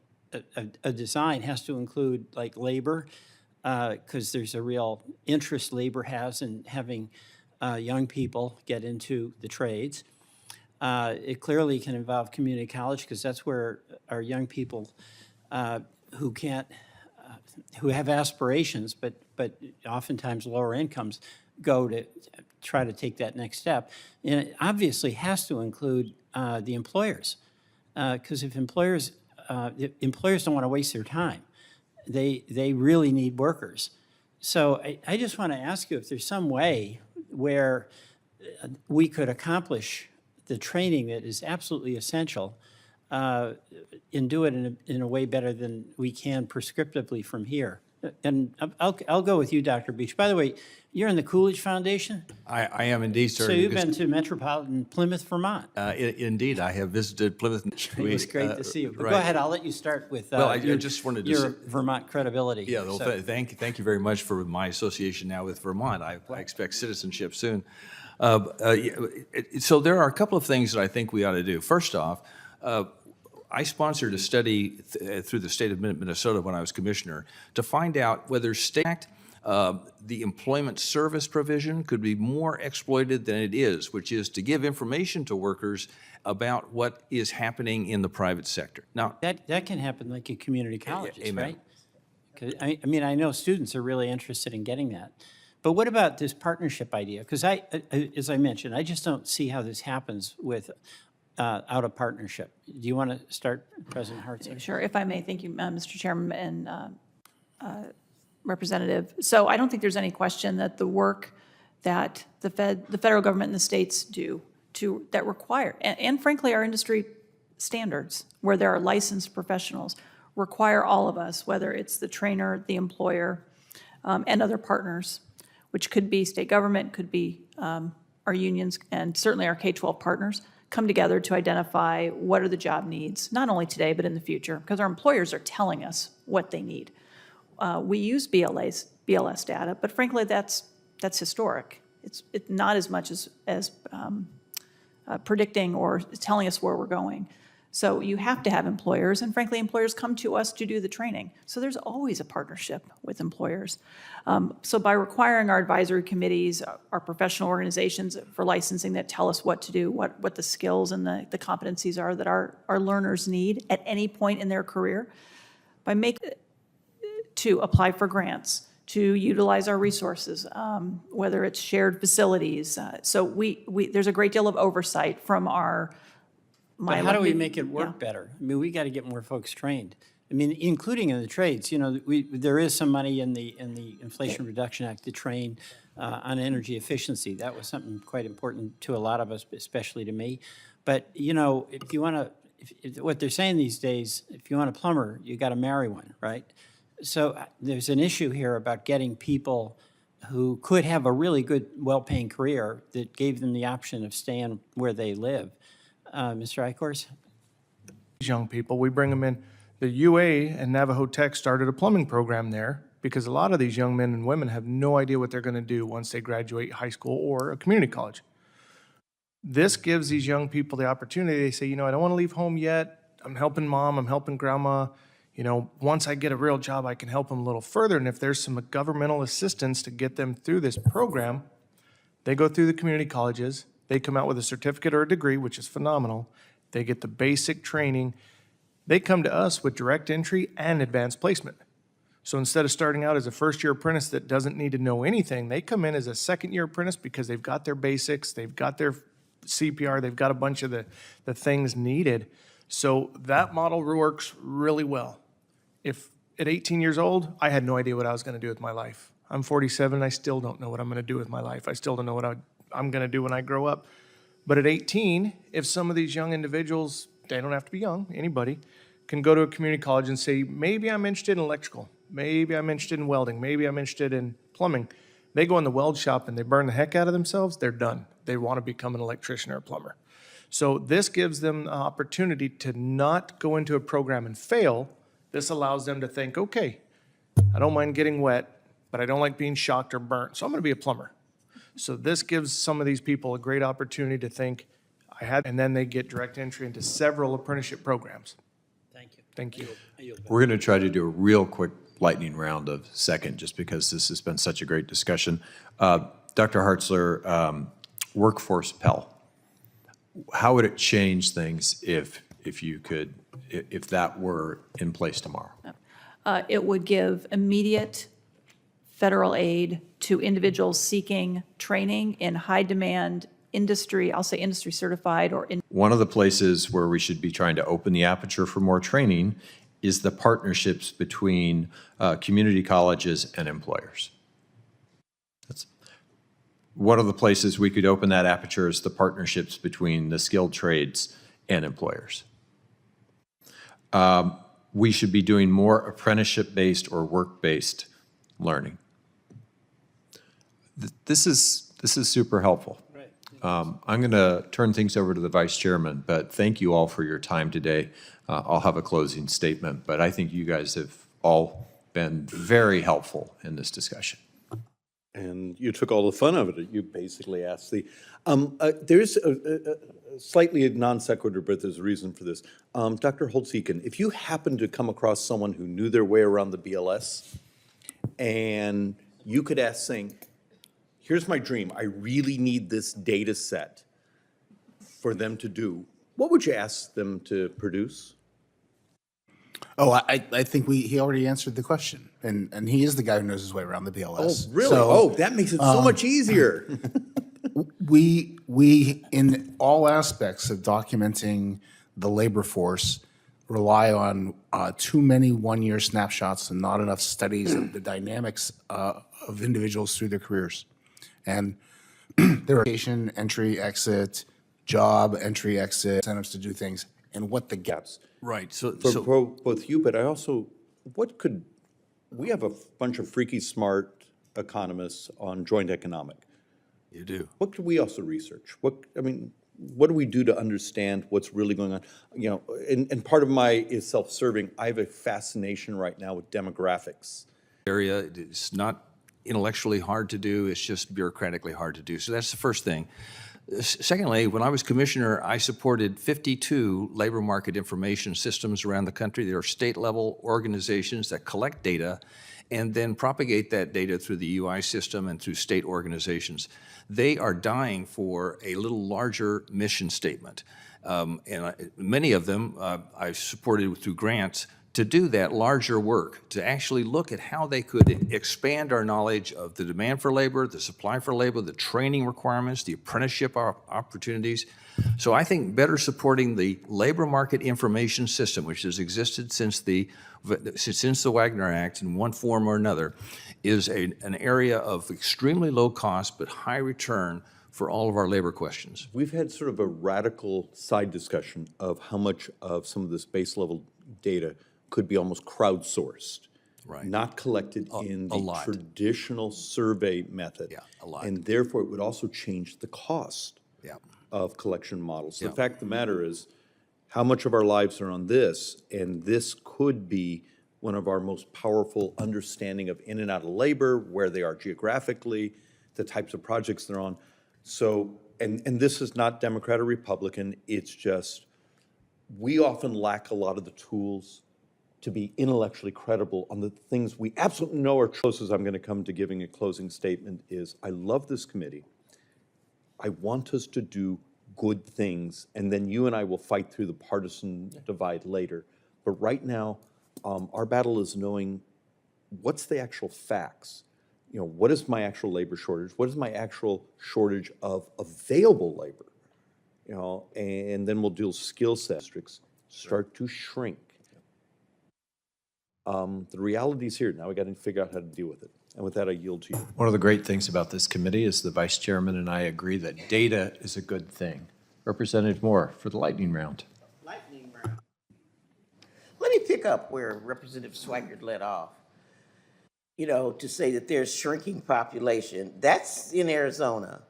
a design has to include like labor, because there's a real interest labor has in having young people get into the trades. It clearly can involve community college, because that's where our young people who can't, who have aspirations, but oftentimes lower incomes, go to try to take that next step. And it obviously has to include the employers, because if employers don't want to waste their time, they really need workers. So I just want to ask you if there's some way where we could accomplish the training that is absolutely essential and do it in a way better than we can prescriptively from here. And I'll go with you, Dr. Beach. By the way, you're in the Coolidge Foundation? I am indeed, sir. So you've been to metropolitan Plymouth, Vermont. Indeed, I have visited Plymouth. It was great to see you. But right. Go ahead, I'll let you start with Well, I just wanted to your say- Vermont credibility. Yeah, well, So- thank you very much for my association now with Vermont. I expect citizenship soon. So there are a couple of things that I think we ought to do. First off, I sponsored a study through the state of Minnesota when I was commissioner to find out whether the employment service provision could be more exploited than it is, which is to give information to workers about what is happening in the private sector. Now, That can happen like in community colleges, amen. right? 'Cause I mean, I know students are really interested in getting that. But what about this partnership idea? Because as I mentioned, I just don't see how this happens out of partnership. Do you want to start, President Hartzler? Sure, if I may. Thank you, Mr. Chairman and Representative. So I don't think there's any question that the work that the federal government and the states do that require, and frankly, our industry standards, where there are licensed professionals, require all of us, whether it's the trainer, the employer, and other partners, which could be state government, could be our unions, and certainly our K-12 partners, come together to identify what are the job needs, not only today, but in the future, because our employers are telling us what they need. We use BLS data, but frankly, that's historic. It's not as much as predicting or telling us where we're going. So you have to have employers, and frankly, employers come to us to do the training. So there's always a partnership with employers. So by requiring our advisory committees, our professional organizations for licensing that tell us what to do, what the skills and the competencies are that our learners need at any point in their career, by making to apply for grants, to utilize our resources, whether it's shared facilities. So there's a great deal of oversight from our But how do we elected- make it work yeah. better? I mean, we got to get more folks trained. I mean, including in the trades. You know, there is some money in the Inflation Reduction Act to train on energy efficiency. That was something quite important to a lot of us, especially to me. But you know, if you want to, what they're saying these days, if you want a plumber, you got to marry one, right? So there's an issue here about getting people who could have a really good, well-paying career that gave them the option of staying where they live. Mr. Eichhorst? These young people, we bring them in. The UA and Navajo Tech started a plumbing program there because a lot of these young men and women have no idea what they're going to do once they graduate high school or a community college. This gives these young people the opportunity. They say, you know, I don't want to leave home yet. I'm helping mom, I'm helping grandma. You know, once I get a real job, I can help them a little further. And if there's some governmental assistance to get them through this program, they go through the community colleges. They come out with a certificate or a degree, which is phenomenal. They get the basic training. They come to us with direct entry and advanced placement. So instead of starting out as a first-year apprentice that doesn't need to know anything, they come in as a second-year apprentice because they've got their basics, they've got their CPR, they've got a bunch of the things needed. So that model works really well. If at 18 years old, I had no idea what I was going to do with my life. I'm 47, I still don't know what I'm going to do with my life. I still don't know what I'm going to do when I grow up. But at 18, if some of these young individuals, they don't have to be young, anybody, can go to a community college and say, maybe I'm interested in electrical, maybe I'm interested in welding, maybe I'm interested in plumbing. They go in the weld shop and they burn the heck out of themselves, they're done. They want to become an electrician or a plumber. So this gives them an opportunity to not go into a program and fail. This allows them to think, okay, I don't mind getting wet, but I don't like being shocked or burnt, so I'm going to be a plumber. So this gives some of these people a great opportunity to think, and then they get direct entry into several apprenticeship programs. Thank you. Thank you. We're going to try to do a real quick lightning round of second, just because this has been such a great discussion. Dr. Hartzler, workforce Pell. How would it change things if that were in place tomorrow? It would give immediate federal aid to individuals seeking training in high-demand industry, I'll say industry certified or in. One of the places where we should be trying to open the aperture for more training is the partnerships between community colleges and employers. One of the places we could open that aperture is the partnerships between the skilled trades and employers. We should be doing more apprenticeship-based or work-based learning. This is super helpful. I'm going to turn things over to the Vice Chairman, but thank you all for your time today. I'll have a closing statement, but I think you guys have all been very helpful in this discussion. And you took all the fun of it. You basically asked the, there's a slightly non sequitur, but there's a reason for this. Dr. Holtz-Eakin, if you happen to come across someone who knew their way around the BLS, and you could ask saying, here's my dream, I really need this data set for them to do, what would you ask them to produce? Oh, I think he already answered the question, and he is the guy who knows his way around the BLS. Oh, really? So, That makes it so much easier. we in all aspects of documenting the labor force rely on too many one-year snapshots and not enough studies of the dynamics of individuals through their careers. And their education, entry, exit, job, entry, exit, incentives to do things, and what the gaps. Right, For both you, but I also, we have a bunch of freaky smart economists on joint economic. you do. What could we also research? What do we do to understand what's really going on? You know, and part of my is self-serving. I have a fascination right now with demographics. Area, it's not intellectually hard to do, it's just bureaucratically hard to do. So that's the first thing. Secondly, when I was commissioner, I supported 52 labor market information systems around the country. There are state-level organizations that collect data and then propagate that data through the UI system and through state organizations. They are dying for a little larger mission statement. Many of them I've supported through grants to do that larger work, to actually look at how they could expand our knowledge of the demand for labor, the supply for labor, the training requirements, the apprenticeship opportunities. So I think better supporting the labor market information system, which has existed since the Wagner Act in one form or another, is an area of extremely low cost but high return for all of our labor questions. We've had sort of a radical side discussion of how much of some of this base level data could be almost crowdsourced, Right. not collected in the lot. traditional survey method. Yeah, a lot. And therefore, it would also change the cost Yeah. of collection models. The Yeah. fact of the matter is, how much of our lives are on this, and this could be one of our most powerful understanding of in and out of labor, where they are geographically, the types of projects they're on. So, and this is not Democrat or Republican, it's just, we often lack a lot of the tools to be intellectually credible on the things we absolutely know are true. Closest I'm going to come to giving a closing statement is, I love this committee. I want us to do good things, and then you and I will fight through the partisan divide later. But right now, our battle is knowing what's the actual facts. You know, what is my actual labor shortage? What is my actual shortage of available labor? You know, and then we'll do skill set districts start to shrink. The reality's here. Now we got to figure out how to deal with it. And with that, I yield to you. One of the great things about this committee is the vice chairman and I agree that data is a good thing. Representative Moore for the lightning round. Lightning round. Let me pick up where Representative Swigert led off. You know, to say that there's shrinking population, that's in Arizona.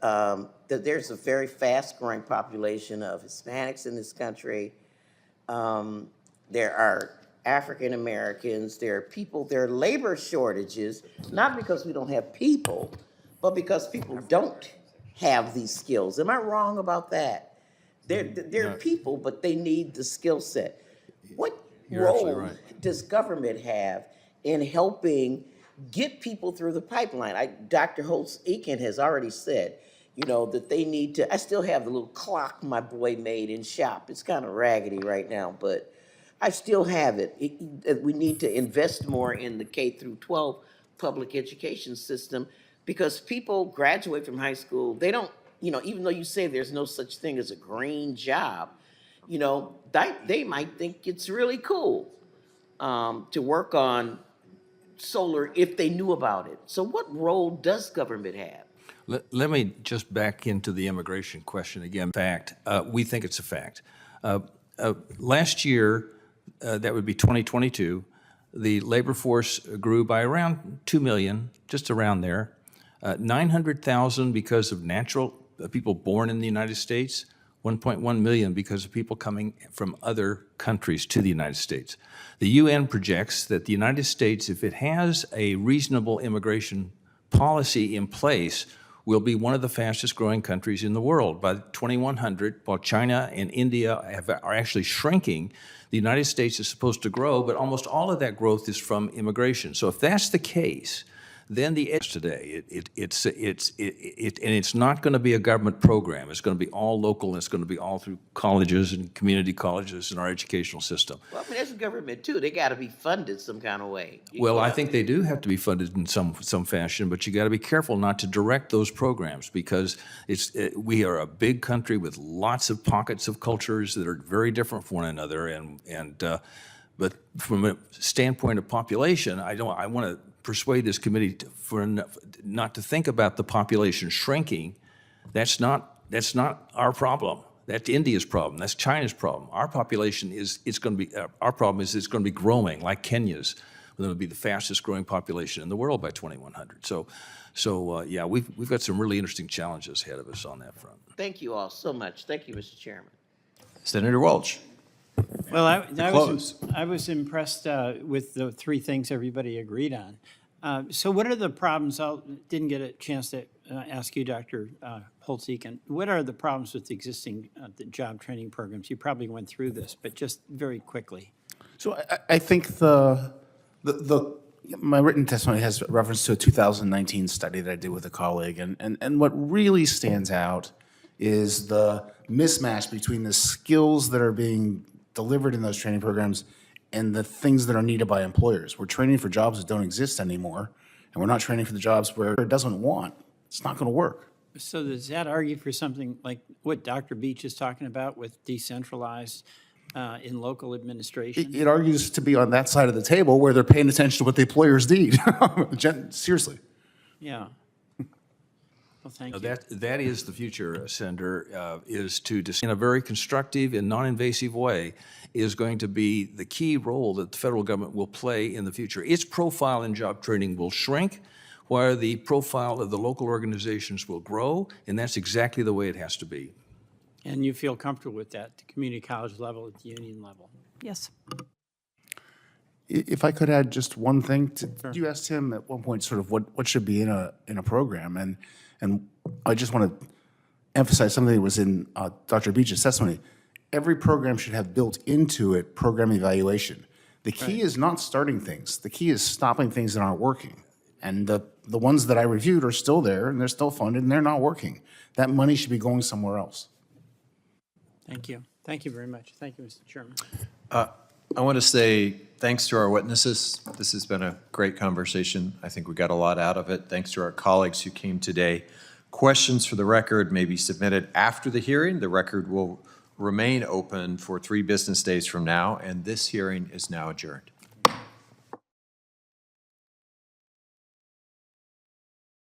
That there's a very fast-growing population of Hispanics in this country. There are African Americans, there are people, there are labor shortages, not because we don't have people, but because people don't have these skills. Am I wrong about that? There are people, but they need the skill set. What role does government have in helping get people through the pipeline? Dr. Holtz-Eakin has already said, you know, that they need to, I still have the little clock my boy made in shop. It's kind of raggedy right now, but I still have it. We need to invest more in the K through 12 public education system because people graduate from high school, they don't, you know, even though you say there's no such thing as a green job, you know, they might think it's really cool to work on solar if they knew about it. So what role does government have? Let me just back into the immigration question again. Fact, we think it's a fact. Last year, that would be 2022, the labor force grew by around 2 million, just around there. 900,000 because of natural people born in the United States, 1.1 million because of people coming from other countries to the United States. The UN projects that the United States, if it has a reasonable immigration policy in place, will be one of the fastest growing countries in the world. By 2100, while China and India are actually shrinking, the United States is supposed to grow, but almost all of that growth is from immigration. So if that's the case, then the edge today, and it's not going to be a government program. It's going to be all local, and it's going to be all through colleges and community colleges in our educational system. Well, I mean, that's government too. They got to be funded some kind of way. Well, I think they do have to be funded in some fashion, but you got to be careful not to direct those programs because we are a big country with lots of pockets of cultures that are very different from one another, but from a standpoint of population, I want to persuade this committee not to think about the population shrinking. That's not our problem. That's India's problem. That's China's problem. Our population our problem is it's going to be growing like Kenya's. It'll be the fastest growing population in the world by 2100. So yeah, we've got some really interesting challenges ahead of us on that front. Thank you all so much. Thank you, Mr. Chairman. Senator Welch. Well, I was impressed with the three things everybody agreed on. So what are the problems? I didn't get a chance to ask you, Dr. Holtz-Eakin. What are the problems with the existing the job training programs? You probably went through this, but just very quickly. So I think my written testimony has reference to a 2019 study that I did with a colleague, and what really stands out is the mismatch between the skills that are being delivered in those training programs and the things that are needed by employers. We're training for jobs that don't exist anymore, and we're not training for the jobs where it doesn't want. It's not going to work. So does that argue for something like what Dr. Beach is talking about with decentralized in local administration? It argues to be on that side of the table where they're paying attention to what the employers need. Seriously. Yeah. Well, thank you. That is the future, Senator, is to, in a very constructive and non-invasive way, is going to be the key role that the federal government will play in the future. Its profile in job training will shrink, while the profile of the local organizations will grow, and that's exactly the way it has to be. And you feel comfortable with that, the community college level, at the union level? Yes. If I could add just one thing, you asked him at one point sort of what should be in a program, and I just want to emphasize something that was in Dr. Beach's testimony. Every program should have built into it program evaluation. The key is not starting things. The key is stopping things that aren't working. And the ones that I reviewed are still there, and they're still funded, and they're not working. That money should be going somewhere else. Thank you. Thank you very much. Thank you, Mr. Chairman. I want to say thanks to our witnesses. This has been a great conversation. I think we got a lot out of it. Thanks to our colleagues who came today. Questions for the record may be submitted after the hearing. The record will remain open for 3 business days from now, and this hearing is now adjourned.